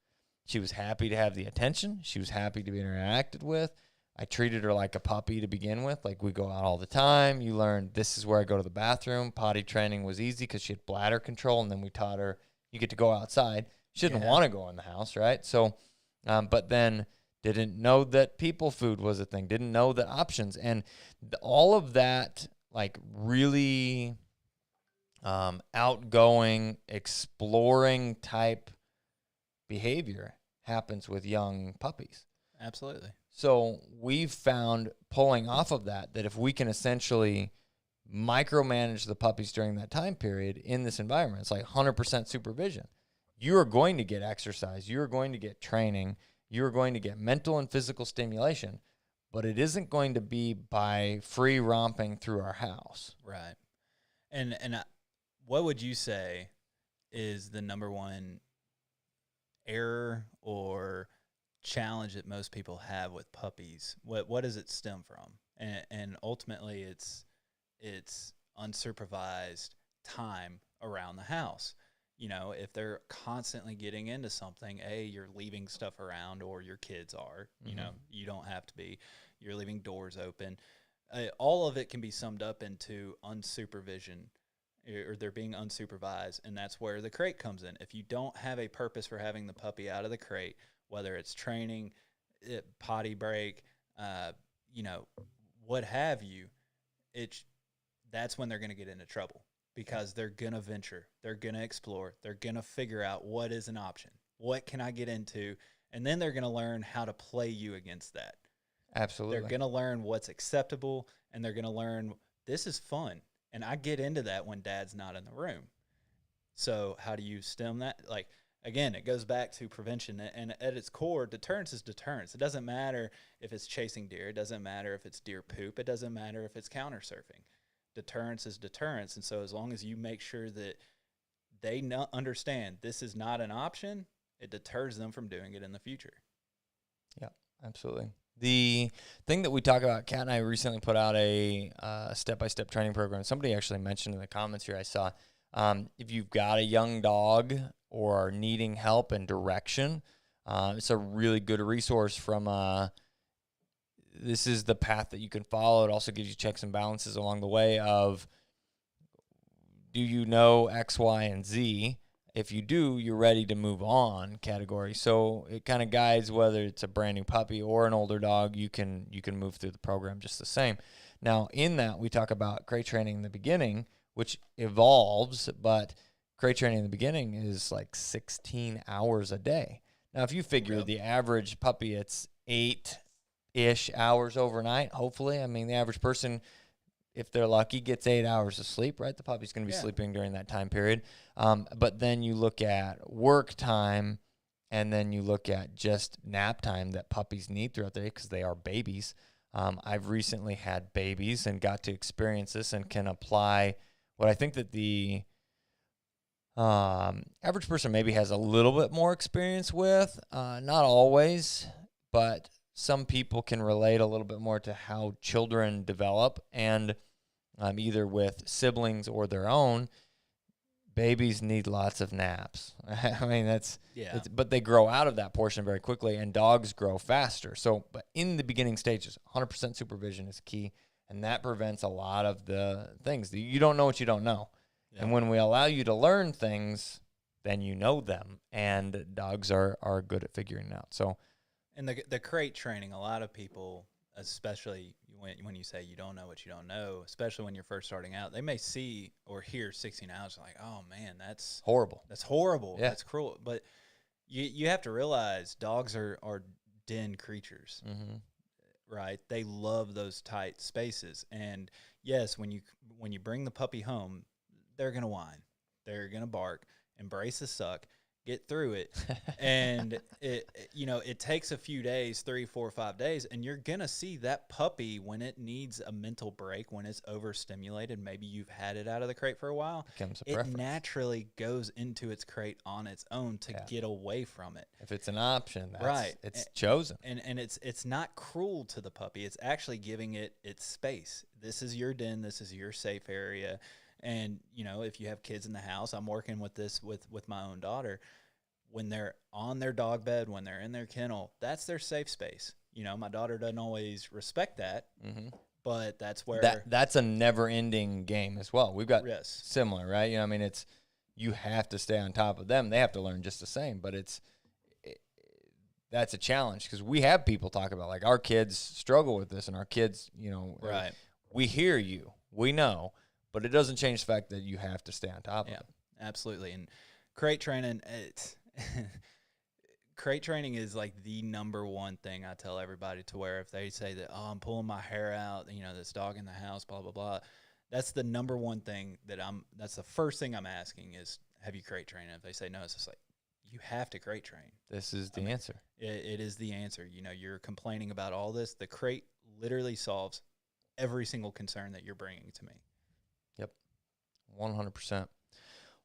She was happy to have the attention. She was happy to be interacted with. I treated her like a puppy to begin with. Like, we go out all the time. You learn this is where I go to the bathroom. Potty training was easy because she had bladder control, and then we taught her you get to go outside. She didn't want to go in the house, right? So, but then didn't know that people food was a thing, didn't know the options. And all of that, like, really outgoing, exploring type behavior happens with young puppies. Absolutely. So we've found, pulling off of that if we can essentially micromanage the puppies during that time period in this environment, it's like 100% supervision. You are going to get exercise. You are going to get training. You are going to get mental and physical stimulation, but it isn't going to be by free romping through our house. Right. And what would you say is the number one error or challenge that most people have with puppies? What does it stem from? And ultimately, it's unsupervised time around the house. You know, if they're constantly getting into something, you're leaving stuff around, or your kids are. You know, you don't have to be. You're leaving doors open. All of it can be summed up into unsupervision, or they're being unsupervised, and that's where the crate comes in. If you don't have a purpose for having the puppy out of the crate, whether it's training, potty break, you know, what have you, that's when they're going to get into trouble, because they're going to venture, they're going to explore, they're going to figure out what is an option, what can I get into, and then they're going to learn how to play you against that. Absolutely. They're going to learn what's acceptable, and they're going to learn this is fun, and I get into that when dad's not in the room. So how do you stem that? Like, again, it goes back to prevention, and at its core, deterrence is deterrence. It doesn't matter if it's chasing deer. It doesn't matter if it's deer poop. It doesn't matter if it's counter surfing. Deterrence is deterrence, and so as long as you make sure that they understand this is not an option, it deters them from doing it in the future. Yeah, absolutely. The thing that we talk about, Kat and I recently put out a step-by-step training program. Somebody actually mentioned in the comments here, I saw, if you've got a young dog or are needing help and direction, it's a really good resource from this is the path that you can follow. It also gives you checks and balances along the way of, do you know X, Y, and Z? If you do, you're ready to move on category. So it kind of guides whether it's a brand new puppy or an older dog, you can move through the program just the same. Now, in that, we talk about crate training in the beginning, which evolves, but crate training in the beginning is like 16 hours a day. Now, if you figure the average puppy, it's 8-ish hours overnight, hopefully. I mean, the average person, if they're lucky, gets 8 hours of sleep, right? The puppy's going to be sleeping during that time period. But then you look at work time, and then you look at just nap time that puppies need throughout the day because they are babies. I've recently had babies and got to experience this and can apply what I think that the average person maybe has a little bit more experience with. Not always, but some people can relate a little bit more to how children develop, and either with siblings or their own. Babies need lots of naps. I mean, but they grow out of that portion very quickly, and dogs grow faster. So, but in the beginning stages, 100% supervision is key, and that prevents a lot of the things. You don't know what you don't know. Yeah. And when we allow you to learn things, then you know them, and dogs are good at figuring it out. So, and the crate training, a lot of people, especially when you say you don't know what you don't know, especially when you're first starting out, they may see or hear 16 hours like, oh man, that's horrible. That's horrible. Yeah. That's cruel. But you have to realize dogs are den creatures, right? They love those tight spaces. And yes, when you bring the puppy home, they're going to whine. They're going to bark. Embrace the suck. Get through it. And it takes a few days, 3, 4, 5 days, and you're going to see that puppy when it needs a mental break, when it's overstimulated. Maybe you've had it out of the crate for a while. It naturally goes into its crate on its own to get away from it. If it's an option, it's and, chosen. And it's not cruel to the puppy. It's actually giving it its space. This is your den. This is your safe area. And, if you have kids in the house, I'm working with this with my own daughter. when they're on their dog bed, when they're in their kennel, that's their safe space. You know, my daughter doesn't always respect that, but that's where that's a never-ending game as well. We've got yes. similar, right? You know, I mean, it's you have to stay on top of them. They have to learn just the same, but that's a challenge because we have people talk about like our kids struggle with this, and our kids, you know, right. We hear you, we know, but it doesn't change the fact that you have to stay on top of it. Absolutely. And crate training, crate training is like the number one thing I tell everybody, to where if they say that, oh, I'm pulling my hair out, you know, this dog in the house, blah, blah, blah. That's the number one thing that's the first thing I'm asking is, have you crate trained? If they say no, it's just like, you have to crate train. This is the answer. It is the answer. You know, you're complaining about all this. The crate literally solves every single concern that you're bringing to me. Yep. 100%.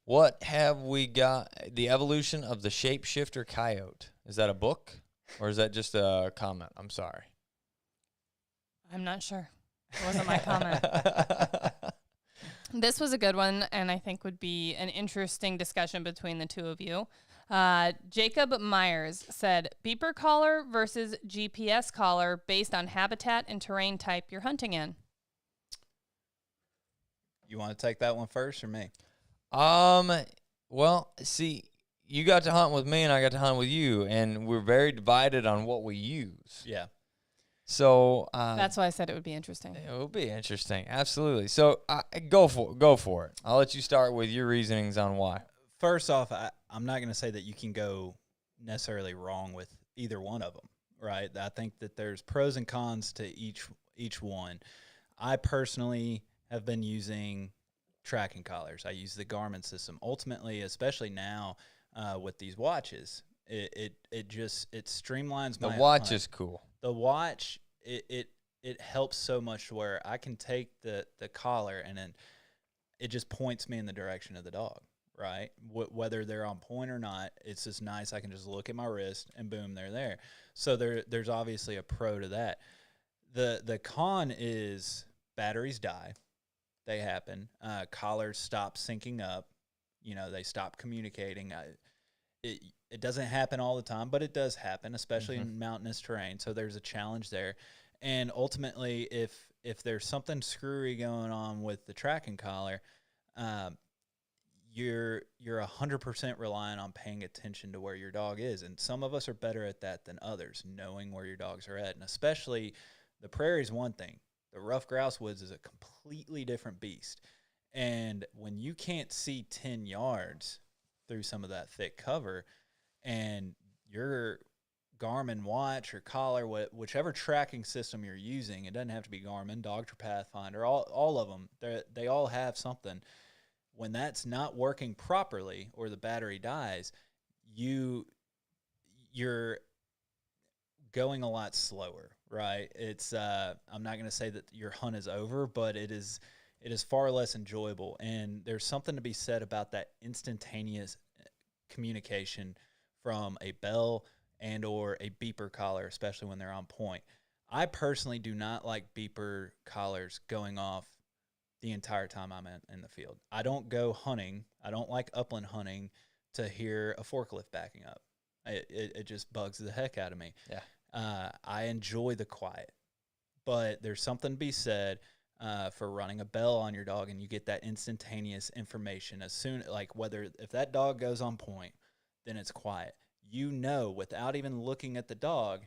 What have we got? The evolution of the shapeshifter coyote. Is that a book or is that just a comment? I'm sorry. I'm not sure. It wasn't my comment. This was a good one, and I think would be an interesting discussion between the two of you. Jacob Myers said, beeper collar versus GPS collar based on habitat and terrain type you're hunting in. You want to take that one first or me? Well, see, you got to hunt with me and I got to hunt with you, and we're very divided on what we use. Yeah. So that's why I said it would be interesting. It would be interesting, absolutely. So go for it. I'll let you start with your reasonings on why. First off, I'm not going to say that you can go necessarily wrong with either one of them, right? I think that there's pros and cons to each one. I personally have been using tracking collars. I use the Garmin system. Ultimately, especially now with these watches, it streamlines my The watch hunt. is cool. The watch, it helps so much to where I can take the collar and then it just points me in the direction of the dog, right? Whether they're on point or not, it's just nice. I can just look at my wrist and boom, they're there. So there's obviously a pro to that. The con is batteries die. They happen. Collars stop syncing up. You know, they stop communicating. It doesn't happen all the time, but it does happen, especially in mountainous terrain. So there's a challenge there. And ultimately, if there's something screwy going on with the tracking collar, you're 100% relying on paying attention to where your dog is. And some of us are better at that than others, knowing where your dogs are at. And especially the prairie is one thing. The rough grouse woods is a completely different beast. And when you can't see 10 yards through some of that thick cover, and your Garmin watch or collar, whichever tracking system you're using, it doesn't have to be Garmin, Dogtra Pathfinder, all of them, they all have something. When that's not working properly or the battery dies, you're going a lot slower, right? It's I'm not going to say that your hunt is over, but it is far less enjoyable. And there's something to be said about that instantaneous communication from a bell and or a beeper collar, especially when they're on point. I personally do not like beeper collars going off the entire time I'm in the field. I don't go hunting. I don't like upland hunting to hear a forklift backing up. It just bugs the heck out of me. Yeah. I enjoy the quiet, but there's something to be said for running a bell on your dog, and you get that instantaneous information as soon, like if that dog goes on point, then it's quiet. You know, without even looking at the dog,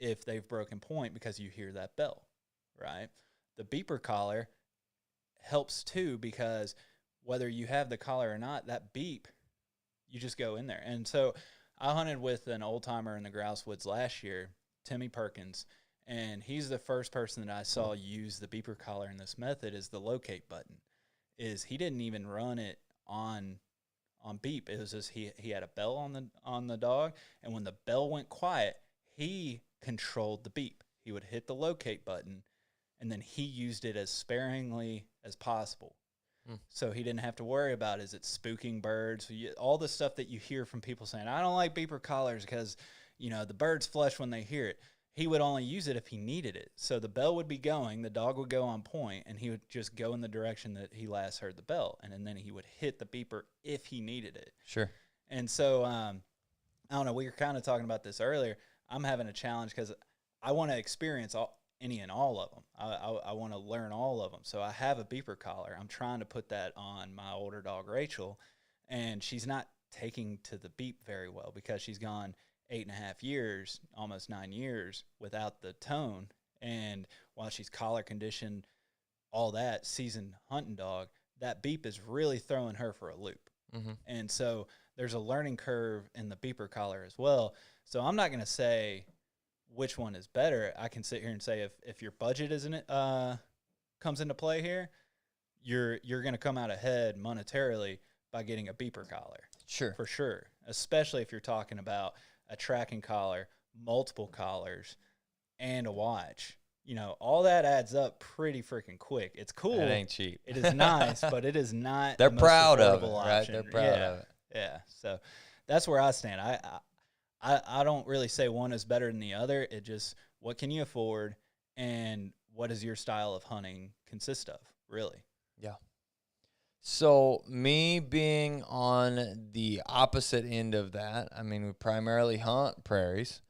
if they've broken point because you hear that bell, right? The beeper collar helps too, because whether you have the collar or not, that beep, you just go in there. And so I hunted with an old timer in the grouse woods last year, Timmy Perkins, and he's the first person that I saw use the beeper collar in this method. Is the locate button. Is he didn't even run it on beep. It was just he had a bell on the dog, and when the bell went quiet, he controlled the beep. He would hit the locate button, and then he used it as sparingly as possible. So he didn't have to worry about, is it spooking birds? All the stuff that you hear from people saying, I don't like beeper collars because, you know, the birds flush when they hear it. He would only use it if he needed it. So the bell would be going, the dog would go on point, and he would just go in the direction that he last heard the bell. And then he would hit the beeper if he needed it. Sure. And so I don't know. We were kind of talking about this earlier. I'm having a challenge because I want to experience any and all of them. I want to learn all of them. So I have a beeper collar. I'm trying to put that on my older dog, Rachel, and she's not taking to the beep very well because she's gone 8.5 years, almost 9 years without the tone. And while she's collar conditioned, all that seasoned hunting dog, that beep is really throwing her for a loop. Mm-hmm. And so there's a learning curve in the beeper collar as well. So I'm not going to say which one is better. I can sit here and say if your budget isn't comes into play here, you're going to come out ahead monetarily by getting a beeper collar. Sure. For sure. Especially if you're talking about a tracking collar, multiple collars, and a watch. You know, all that adds up pretty freaking quick. It's cool. It ain't cheap. It is nice, but it is not. They're the most proud of it, affordable right? option. They're proud of it. Yeah. So that's where I stand. I don't really say one is better than the other. It just, what can you afford, and what does your style of hunting consist of, really? Yeah. So me being on the opposite end of that, I mean, we primarily hunt prairies.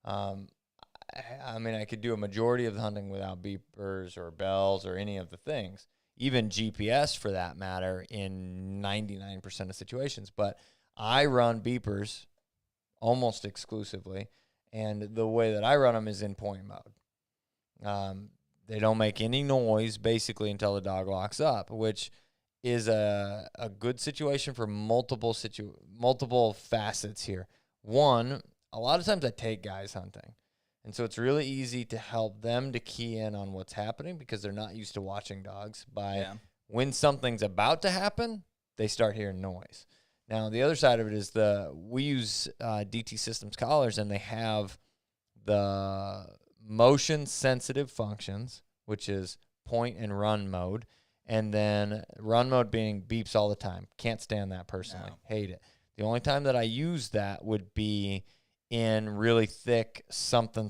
I mean, I could do a majority of the hunting without beepers or bells or any of the things, even GPS for that matter, in 99% of situations. But I run beepers almost exclusively, and the way that I run them is in point mode. They don't make any noise basically until the dog locks up, which is a good situation for multiple facets here. One, a lot of times I take guys hunting. And so it's really easy to help them to key in on what's happening because they're not used to watching dogs. When something's about to happen, they start hearing noise. Now, the other side of it is we use DT Systems collars, and they have the motion-sensitive functions, which is point and run mode, and then run mode being beeps all the time. Can't stand that personally. No. Hate it. The only time that I use that would be in really thick something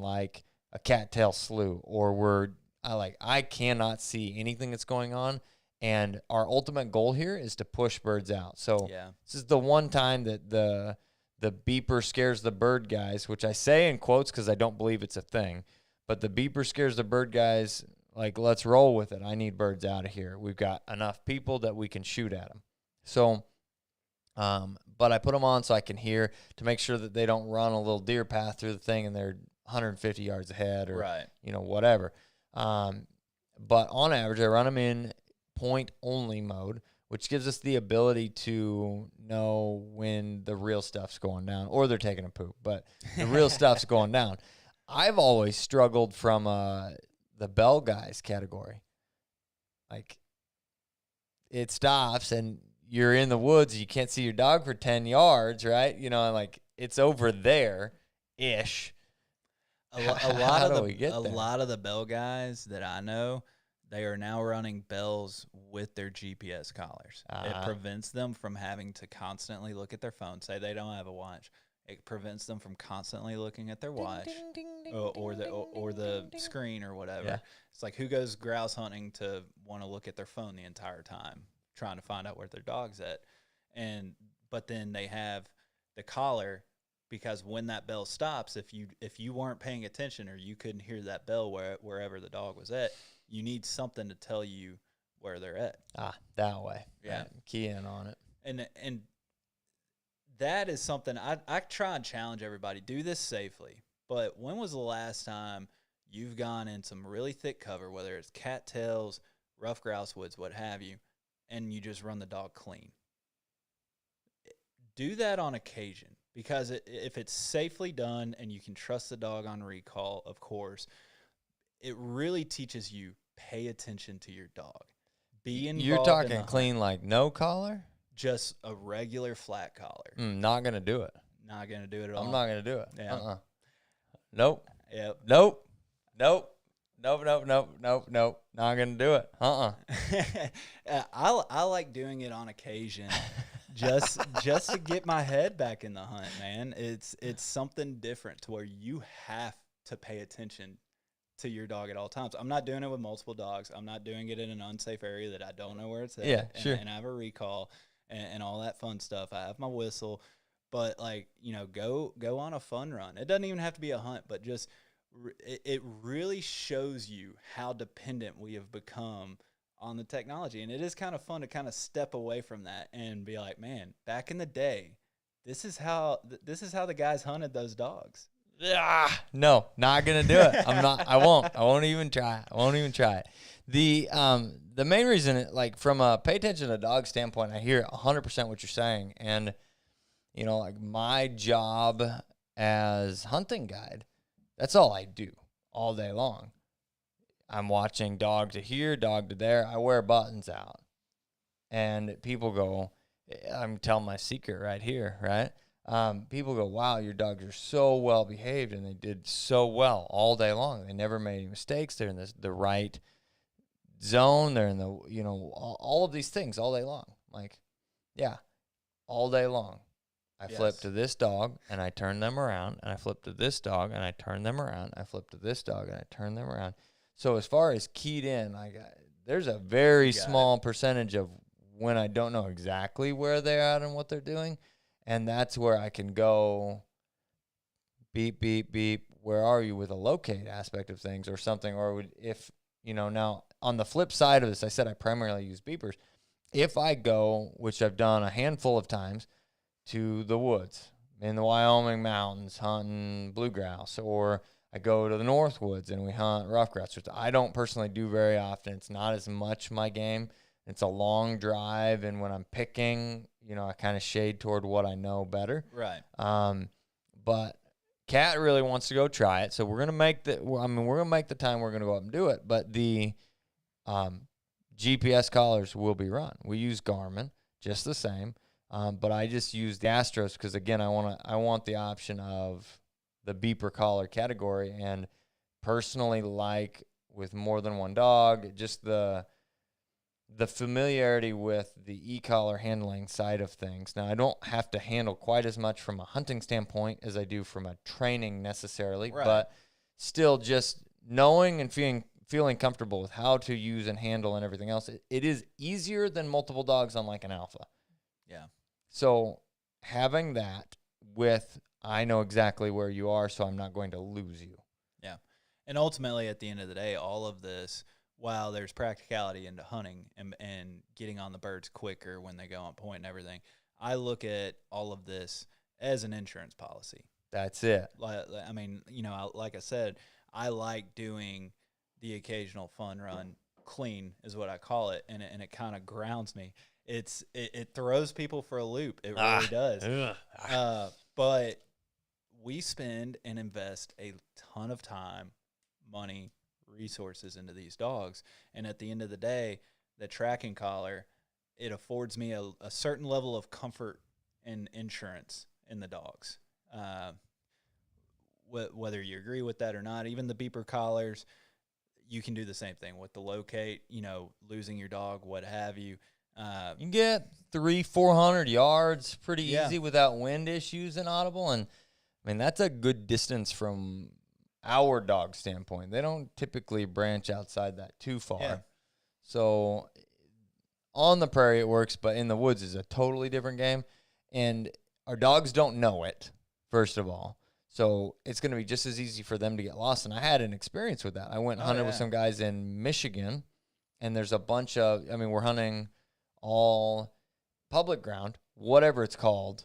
like a cattail slough, or where I cannot see anything that's going on, and our ultimate goal here is to push birds out. So This is the one time that the beeper scares the bird guys, which I say in quotes because I don't believe it's a thing, but the beeper scares the bird guys like, let's roll with it. I need birds out of here. We've got enough people that we can shoot at them. So but I put them on so I can hear, to make sure that they don't run a little deer path through the thing and they're 150 yards ahead or, whatever. But on average, I run them in point-only mode, which gives us the ability to know when the real stuff's going down, or they're taking a poop, but the real stuff's going down. I've always struggled from the bell guys category. Like, it stops and you're in the woods, you can't see your dog for 10 yards, right? You know, and like, it's over there-ish. A lot of the bell guys that I know, they are now running bells with their GPS collars. It prevents them from having to constantly look at their phone. Say they don't have a watch. It prevents them from constantly looking at their watch or the screen or whatever. Yeah. It's like, who goes grouse hunting to want to look at their phone the entire time, trying to find out where their dog's at? But then they have the collar, because when that bell stops, if you weren't paying attention or you couldn't hear that bell wherever the dog was at, you need something to tell you where they're at. That way. Yeah. Right. Key in on it. And that is something I try and challenge everybody. Do this safely. But when was the last time you've gone in some really thick cover, whether it's cattails, rough grouse woods, what have you, and you just run the dog clean? Do that on occasion, because if it's safely done and you can trust the dog on recall, of course, it really teaches you, pay attention to your dog. Be involved. You're talking clean, like no collar? Just a regular flat collar. Not going to do it. Not going to do it at all. I'm not going to do it. Yeah. Nope. Yep. Nope. Not going to do it. I like doing it on occasion. just to get my head back in the hunt, man. It's something different to where you have to pay attention to your dog at all times. I'm not doing it with multiple dogs. I'm not doing it in an unsafe area that I don't know where it's at. Yeah, sure. And I have a recall and all that fun stuff. I have my whistle, but like, go on a fun run. It doesn't even have to be a hunt, but just it really shows you how dependent we have become on the technology. And it is kind of fun to kind of step away from that and be like, man, back in the day, this is how the guys hunted those dogs. No, not gonna do it. I won't even try it. The main reason, like from a pay attention to dog standpoint, I hear 100% what you're saying. And, like my job as hunting guide, that's all I do all day long. I'm watching dog to here, dog to there. I wear buttons out. And people go, I'm telling my secret right here, right? People go, wow, your dogs are so well behaved, and they did so well all day long. They never made any mistakes. They're in the right zone. They're in the, all of these things all day long. Like, yeah, all day long. I flip to this dog, and I turn them around, and I flip to this dog, and I turn them around. I flip to this dog, and I turn them around. So as far as keyed in, there's a very small percentage of when I don't know exactly where they're at and what they're doing. And that's where I can go beep, beep, beep. Where are you with a locate aspect of things or something? Or if, now on the flip side of this, I said I primarily use beepers. If I go, which I've done a handful of times, to the woods in the Wyoming mountains hunting bluegrouse, or I go to the North Woods and we hunt rough grass, which I don't personally do very often. It's not as much my game. It's a long drive, and when I'm picking, I kind of shade toward what I know better. Right. But Kat really wants to go try it, so we're gonna make the time. We're gonna go up and do it. But the GPS collars will be run. We use Garmin, just the same. But I just use the Astros because again, I want the option of the beeper collar category, and personally, like with more than one dog, just the familiarity with the e-collar handling side of things. Now, I don't have to handle quite as much from a hunting standpoint as I do from a training necessarily, but still just knowing and feeling comfortable with how to use and handle and everything else, it is easier than multiple dogs on like an alpha. Yeah. So having that with, I know exactly where you are, so I'm not going to lose you. Yeah. And ultimately, at the end of the day, all of this, while there's practicality into hunting and getting on the birds quicker when they go on point and everything, I look at all of this as an insurance policy. That's it. I mean, like I said, I like doing the occasional fun run. Clean is what I call it, and it kind of grounds me. It throws people for a loop. It really does. But we spend and invest a ton of time, money, resources into these dogs, and at the end of the day, the tracking collar, it affords me a certain level of comfort and insurance in the dogs. Whether you agree with that or not, even the beeper collars, you can do the same thing with the locate, losing your dog, what have you. You can get 300-400 yards pretty easy without wind issues and audible, and I mean that's a good distance from our dog standpoint. They don't typically branch outside that too far. Yeah. So on the prairie it works, but in the woods is a totally different game. And our dogs don't know it, first of all. So it's going to be just as easy for them to get lost. And I had an experience with that. I went and hunted with some guys in Michigan, and there's a bunch of, we're hunting all public ground, whatever it's called.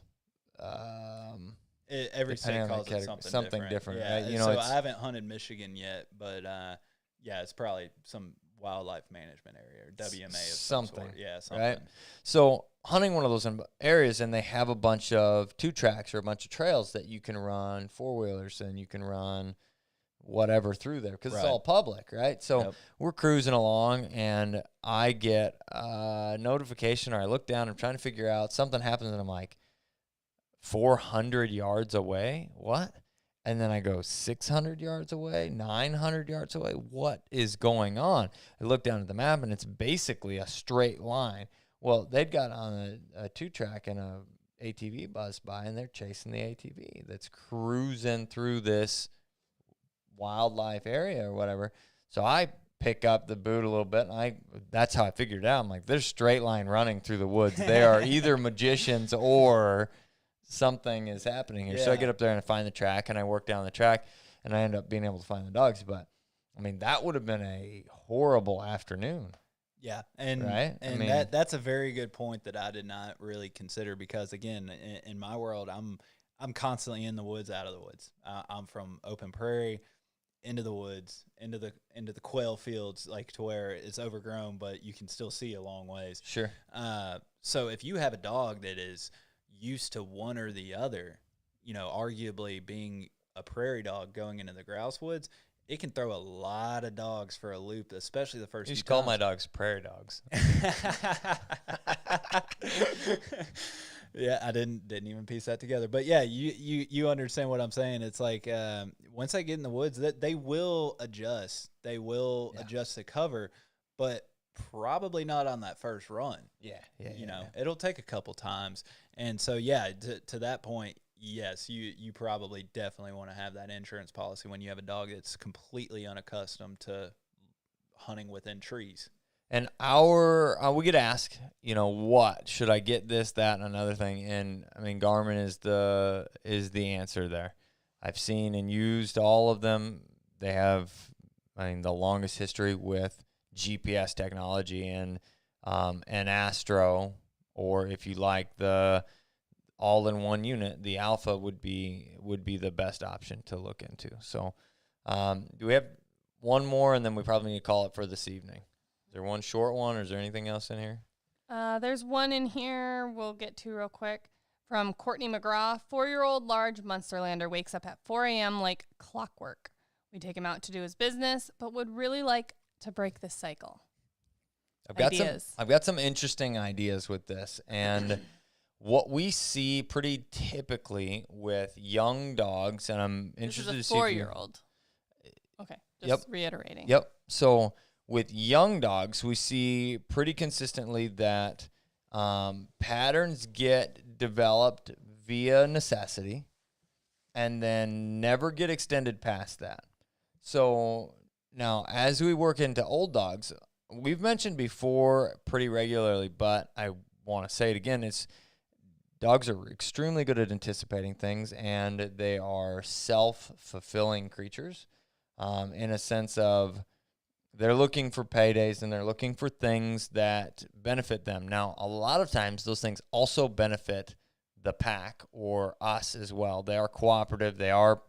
Every state calls it something different. Yeah, right? So I haven't hunted Michigan yet, but it's probably some wildlife management area or WMA of something. Some sort. Yeah, something. Right? So hunting one of those areas, and they have a bunch of 2-tracks or a bunch of trails that you can run 4-wheelers and you can run whatever through there because it's all public, right? So we're cruising along, and I get a notification, or I look down, I'm trying to figure out, something happens, and I'm like, 400 yards away? What? And then I go 600 yards away, 900 yards away. What is going on? I look down at the map, and it's basically a straight line. Well, they'd got on a 2-track and a ATV buzzed by, and they're chasing the ATV that's cruising through this wildlife area or whatever. So I pick up the boot a little bit, and that's how I figured it out. I'm like, there's straight line running through the woods. They are either magicians or something is happening here. So I get up there and I find the track, and I work down the track, and I end up being able to find the dogs. But, I mean, that would have been a horrible afternoon. Yeah, and right? and I mean, that's a very good point that I did not really consider, because again, in my world, I'm constantly in the woods, out of the woods. I'm from open prairie into the woods, into the quail fields, like to where it's overgrown, but you can still see a long ways. Sure. So if you have a dog that is used to one or the other, arguably being a prairie dog going into the grouse woods, it can throw a lot of dogs for a loop, especially the first You few should call times. my dogs prairie dogs. Yeah, I didn't even piece that together. But yeah, you understand what I'm saying. It's like once I get in the woods, that they will adjust. They will adjust the cover, but probably not on that first run. Yeah. It'll take a couple times. And so to that point, yes, you probably definitely want to have that insurance policy when you have a dog that's completely unaccustomed to hunting within trees. And we get asked, what should I get, this, that, and another thing? And I mean, Garmin is the answer there. I've seen and used all of them. They have, the longest history with GPS technology and Astro, or if you like the all-in-one unit, the Alpha would be the best option to look into. So, do we have one more, and then we probably need to call it for this evening? Is there one short one, or is there anything else in here? There's one in here we'll get to real quick from Courtney McGraw. 4-year-old large Munsterlander wakes up at 4 a.m. like clockwork. We take him out to do his business, but would really like to break this cycle. I've got some interesting ideas with this, and what we see pretty typically with young dogs, and I'm interested to see. This is a 4-year-old. Okay, just reiterating. Yep. So with young dogs, we see pretty consistently that patterns get developed via necessity and then never get extended past that. So now, as we work into old dogs, we've mentioned before pretty regularly, but I want to say it again, dogs are extremely good at anticipating things, and they are self-fulfilling creatures in a sense of they're looking for paydays and they're looking for things that benefit them. Now, a lot of times those things also benefit the pack or us as well. They are cooperative. They are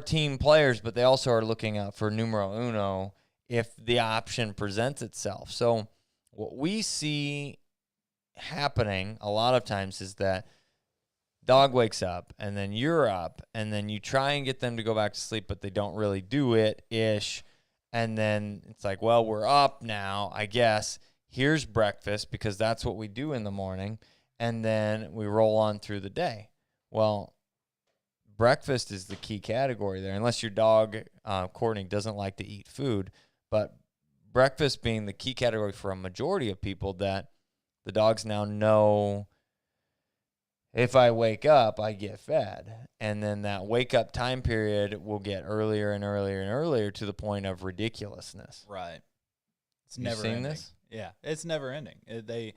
team players, but they also are looking out for numero uno if the option presents itself. So what we see happening a lot of times is that dog wakes up and then you're up and then you try and get them to go back to sleep, but they don't really do it-ish. And then it's like, well, we're up now, I guess. Here's breakfast, because that's what we do in the morning. And then we roll on through the day. Well, breakfast is the key category there, unless your dog, Courtney, doesn't like to eat food. But breakfast being the key category for a majority of people, that the dogs now know, if I wake up, I get fed. And then that wake-up time period will get earlier and earlier and earlier to the point of ridiculousness. Right. It's You never seen ending. this? Yeah, it's never ending. They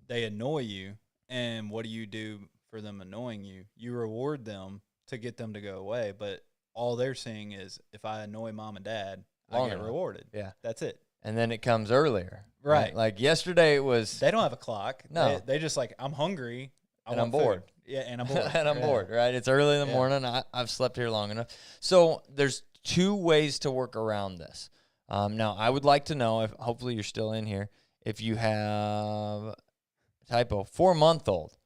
annoy you, and what do you do for them annoying you? You reward them to get them to go away, but all they're seeing is, if I annoy mom and dad, I get rewarded. Yeah. That's it. And then it comes earlier. Right. Like yesterday it was... They don't have a clock. No. They just like, I'm hungry. And I'm bored. Yeah, and I'm bored. and I'm bored, right? It's early in the morning. I've slept here long enough. So there's two ways to work around this. Now, I would like to know, if hopefully you're still in here, if you have, typo, 4-month-old.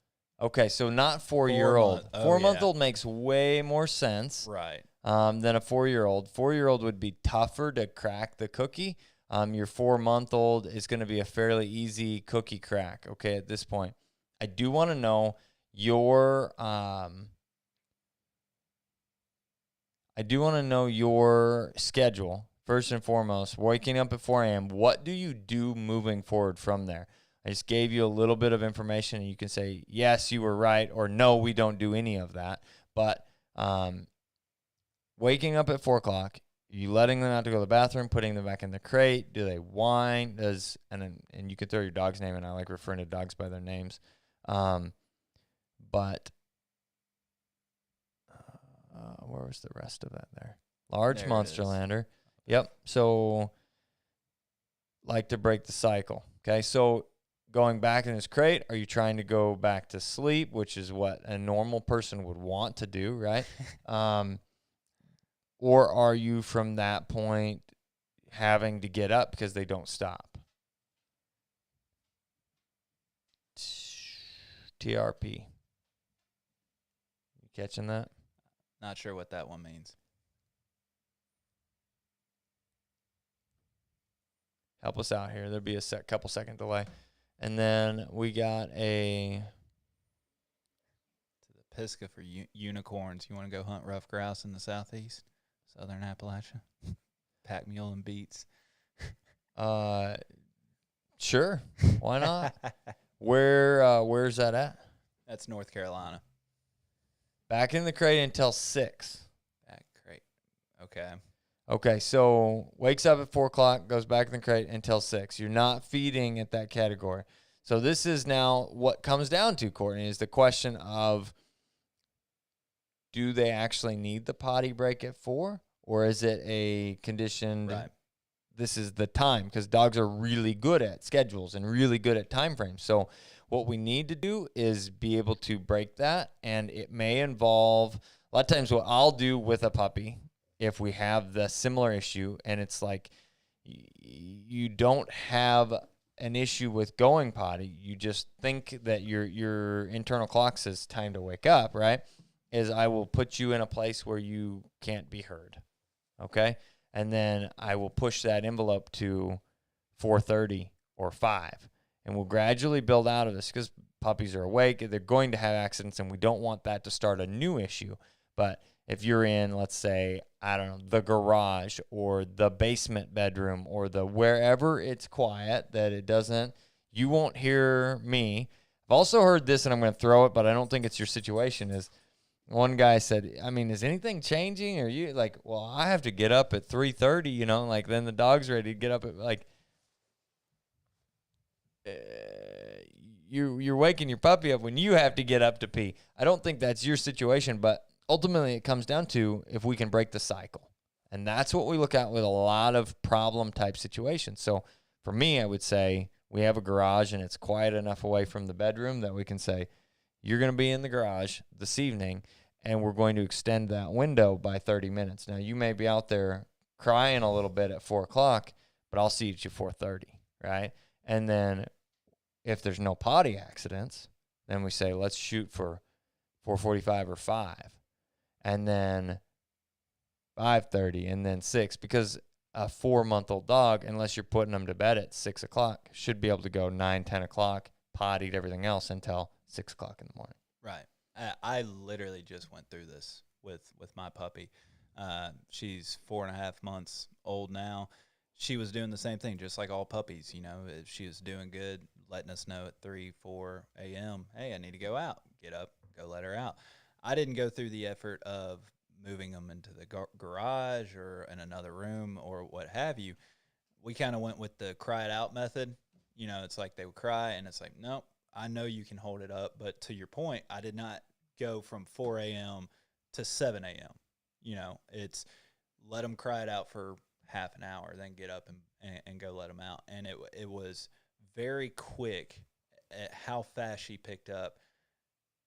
Okay, so not 4-year-old. 4-month-old makes way more sense. Right. Than a 4-year-old. 4-year-old would be tougher to crack the cookie. Your 4-month-old is going to be a fairly easy cookie crack, okay, at this point. I do want to know your schedule, first and foremost. Waking up at 4 a.m., what do you do moving forward from there? I just gave you a little bit of information, and you can say, yes, you were right, or no, we don't do any of that. But waking up at 4 o'clock, you letting them out to go to the bathroom, putting them back in the crate? Do they whine? And you can throw your dog's name in. I like referring to dogs by their names. But where was the rest of that there? Large There it Monsterlander. Yep. So like to break the cycle. Okay. So going back in his crate, are you trying to go back to sleep, which is what a normal person would want to do, right? Or are you from that point having to get up because they don't stop? TRP. You catching that? Not sure what that one means. Help us out here. There'll be a couple second delay. And then we got a... To the Pisgah for unicorns. You want to go hunt rough grouse in the southeast? Southern Appalachia? Pack mule and beets. Sure. Why not? Where's that at? That's North Carolina. Back in the crate until 6. Back crate. Okay. Okay, so wakes up at 4 o'clock, goes back in the crate until 6. You're not feeding at that category. So this is now what comes down to, Courtney, is the question of, do they actually need the potty break at 4? Or is it a conditioned, Right. This is the time? Because dogs are really good at schedules and really good at time frames. So what we need to do is be able to break that, and it may involve, a lot of times what I'll do with a puppy, if we have the similar issue, and it's like you don't have an issue with going potty, you just think that your internal clock says time to wake up, right? Is I will put you in a place where you can't be heard, okay? And then I will push that envelope to 4:30 or 5, and we'll gradually build out of this because puppies are awake. They're going to have accidents, and we don't want that to start a new issue. But if you're in, let's say, I don't know, the garage or the basement bedroom or the wherever it's quiet that it doesn't, you won't hear me. I've also heard this, and I'm going to throw it, but I don't think it's your situation, is one guy said, I mean, is anything changing? Or you like, well, I have to get up at 3:30, like then the dog's ready to get up at you're waking your puppy up when you have to get up to pee. I don't think that's your situation, but ultimately it comes down to if we can break the cycle. And that's what we look at with a lot of problem type situations. So for me, I would say we have a garage and it's quiet enough away from the bedroom that we can say, you're going to be in the garage this evening and we're going to extend that window by 30 minutes. Now you may be out there crying a little bit at 4 o'clock, but I'll see you at 4:30, right? And then if there's no potty accidents, then we say, let's shoot for 4:45 or 5. And then 5:30 and then 6, because a 4-month-old dog, unless you're putting them to bed at 6 o'clock, should be able to go 9, 10 o'clock, pottied, everything else until 6 o'clock in the morning. Right. I literally just went through this with my puppy. She's 4.5 months old now. She was doing the same thing, just like all puppies. If she was doing good, letting us know at 3, 4 a.m., hey, I need to go out. Get up, go let her out. I didn't go through the effort of moving them into the garage or in another room or what have you. We kind of went with the cry it out method. It's like they would cry, and it's like, nope, I know you can hold it up. But to your point, I did not go from 4 a.m. to 7 a.m. It's let them cry it out for half an hour, then get up and go let them out. And it was very quick at how fast she picked up,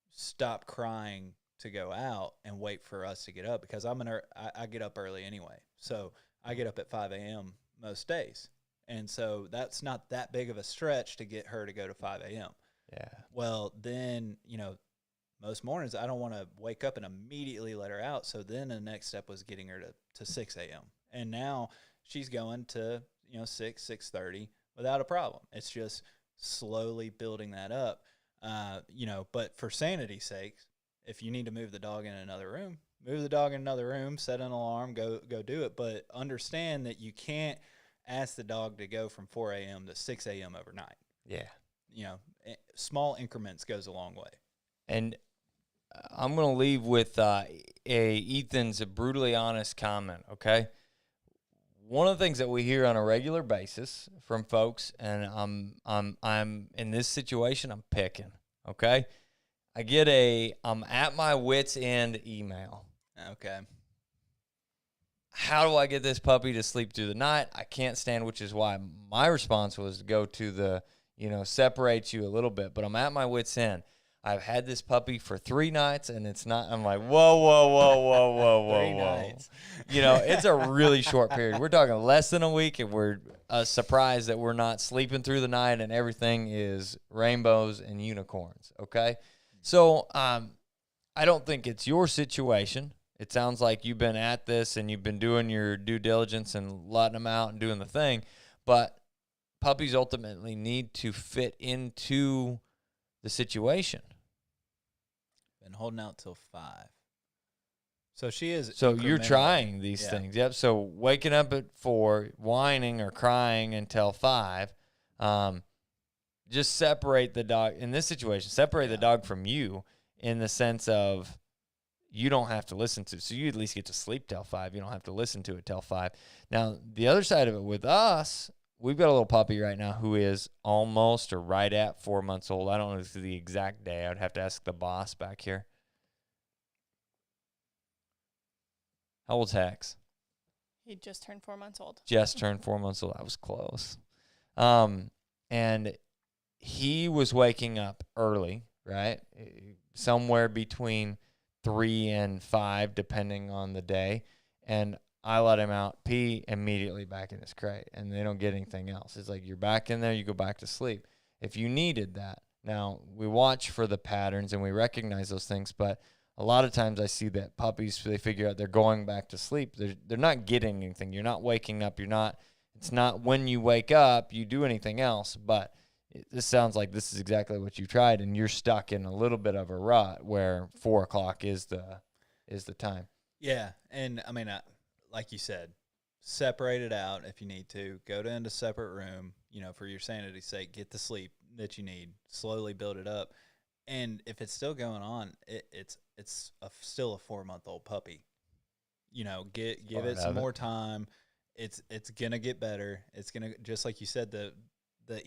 stop crying to go out and wait for us to get up, because I get up early anyway. So I get up at 5 a.m. most days. And so that's not that big of a stretch to get her to go to 5 a.m. Yeah. Well, then, most mornings I don't want to wake up and immediately let her out. So then the next step was getting her to 6 a.m. And now she's going to, 6:30 without a problem. It's just slowly building that up. But for sanity's sake, if you need to move the dog in another room, move the dog in another room, set an alarm, go do it. But understand that you can't ask the dog to go from 4 a.m. to 6 a.m. overnight. Yeah. Small increments goes a long way. And I'm going to leave with Ethan's brutally honest comment, okay? One of the things that we hear on a regular basis from folks, and I'm in this situation, I'm picking, okay? I get a I'm at my wit's end email. Okay. How do I get this puppy to sleep through the night? I can't stand, which is why my response was to go to the, separate you a little bit. But I'm at my wit's end. I've had this puppy for 3 nights, and it's not. I'm like, whoa. 3 nights. It's a really short period. We're talking less than a week, and we're surprised that we're not sleeping through the night, and everything is rainbows and unicorns. Okay, so I don't think it's your situation. It sounds like you've been at this and you've been doing your due diligence and letting them out and doing the thing. But puppies ultimately need to fit into the situation. Been holding out till 5. So she is. So you're trying these things. Yep. So waking up at 4, whining or crying until 5. Just separate the dog in this situation. Separate the dog from you in the sense of, you don't have to listen to. So you at least get to sleep till 5. You don't have to listen to it till 5. Now, the other side of it with us, we've got a little puppy right now who is almost or right at 4 months old. I don't know the exact day. I would have to ask the boss back here. How old's Hex? He just turned 4 months old. Just turned 4 months old. I was close. And he was waking up early, right? Somewhere between 3 and 5, depending on the day, and I let him out, pee, immediately back in his crate, and they don't get anything else. It's like, you're back in there, you go back to sleep. If you needed that. Now, we watch for the patterns, and we recognize those things, but a lot of times I see that puppies, they figure out they're going back to sleep. They're not getting anything. You're not waking up. It's not when you wake up, you do anything else, but this sounds like this is exactly what you tried, and you're stuck in a little bit of a rut where 4 o'clock is the time. Yeah, and I mean, like you said, separate it out if you need to. Go to into a separate room, for your sanity's sake. Get the sleep that you need. Slowly build it up, and if it's still going on, it's still a 4-month-old puppy. Give it some more time. It's gonna get better. It's gonna, just like you said, the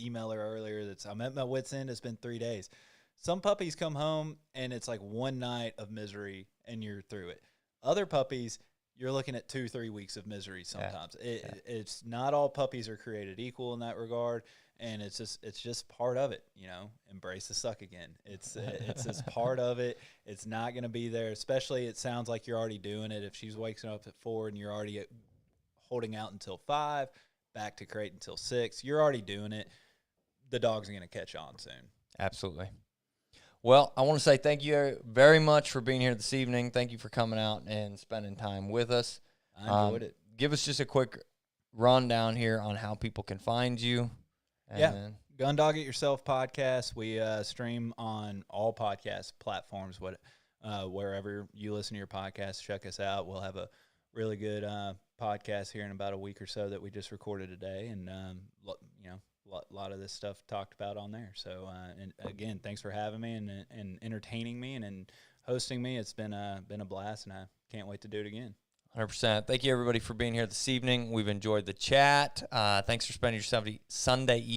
emailer earlier, I'm at my wit's end, it's been 3 days. Some puppies come home and it's like 1 night of misery and you're through it. Other puppies, you're looking at 2-3 weeks of misery sometimes. It's not all puppies are created equal in that regard, and it's just part of it. Embrace the suck again. It's just part of it. It's not going to be there, especially it sounds like you're already doing it. If she's waking up at 4 and you're already holding out until 5, back to crate until 6, you're already doing it. The dog's going to catch on soon. Absolutely. Well, I want to say thank you very much for being here this evening. Thank you for coming out and spending time with us. I enjoyed it. Give us just a quick rundown here on how people can find you. And Gun Dog It Yourself podcast. We stream on all podcast platforms. Wherever you listen to your podcast, check us out. We'll have a really good podcast here in about a week or so that we just recorded today, and a lot of this stuff talked about on there. So, and again, thanks for having me and entertaining me and hosting me. It's been a blast, and I can't wait to do it again. 100%. Thank you, everybody, for being here this evening. We've enjoyed the chat. Thanks for spending your Sunday evening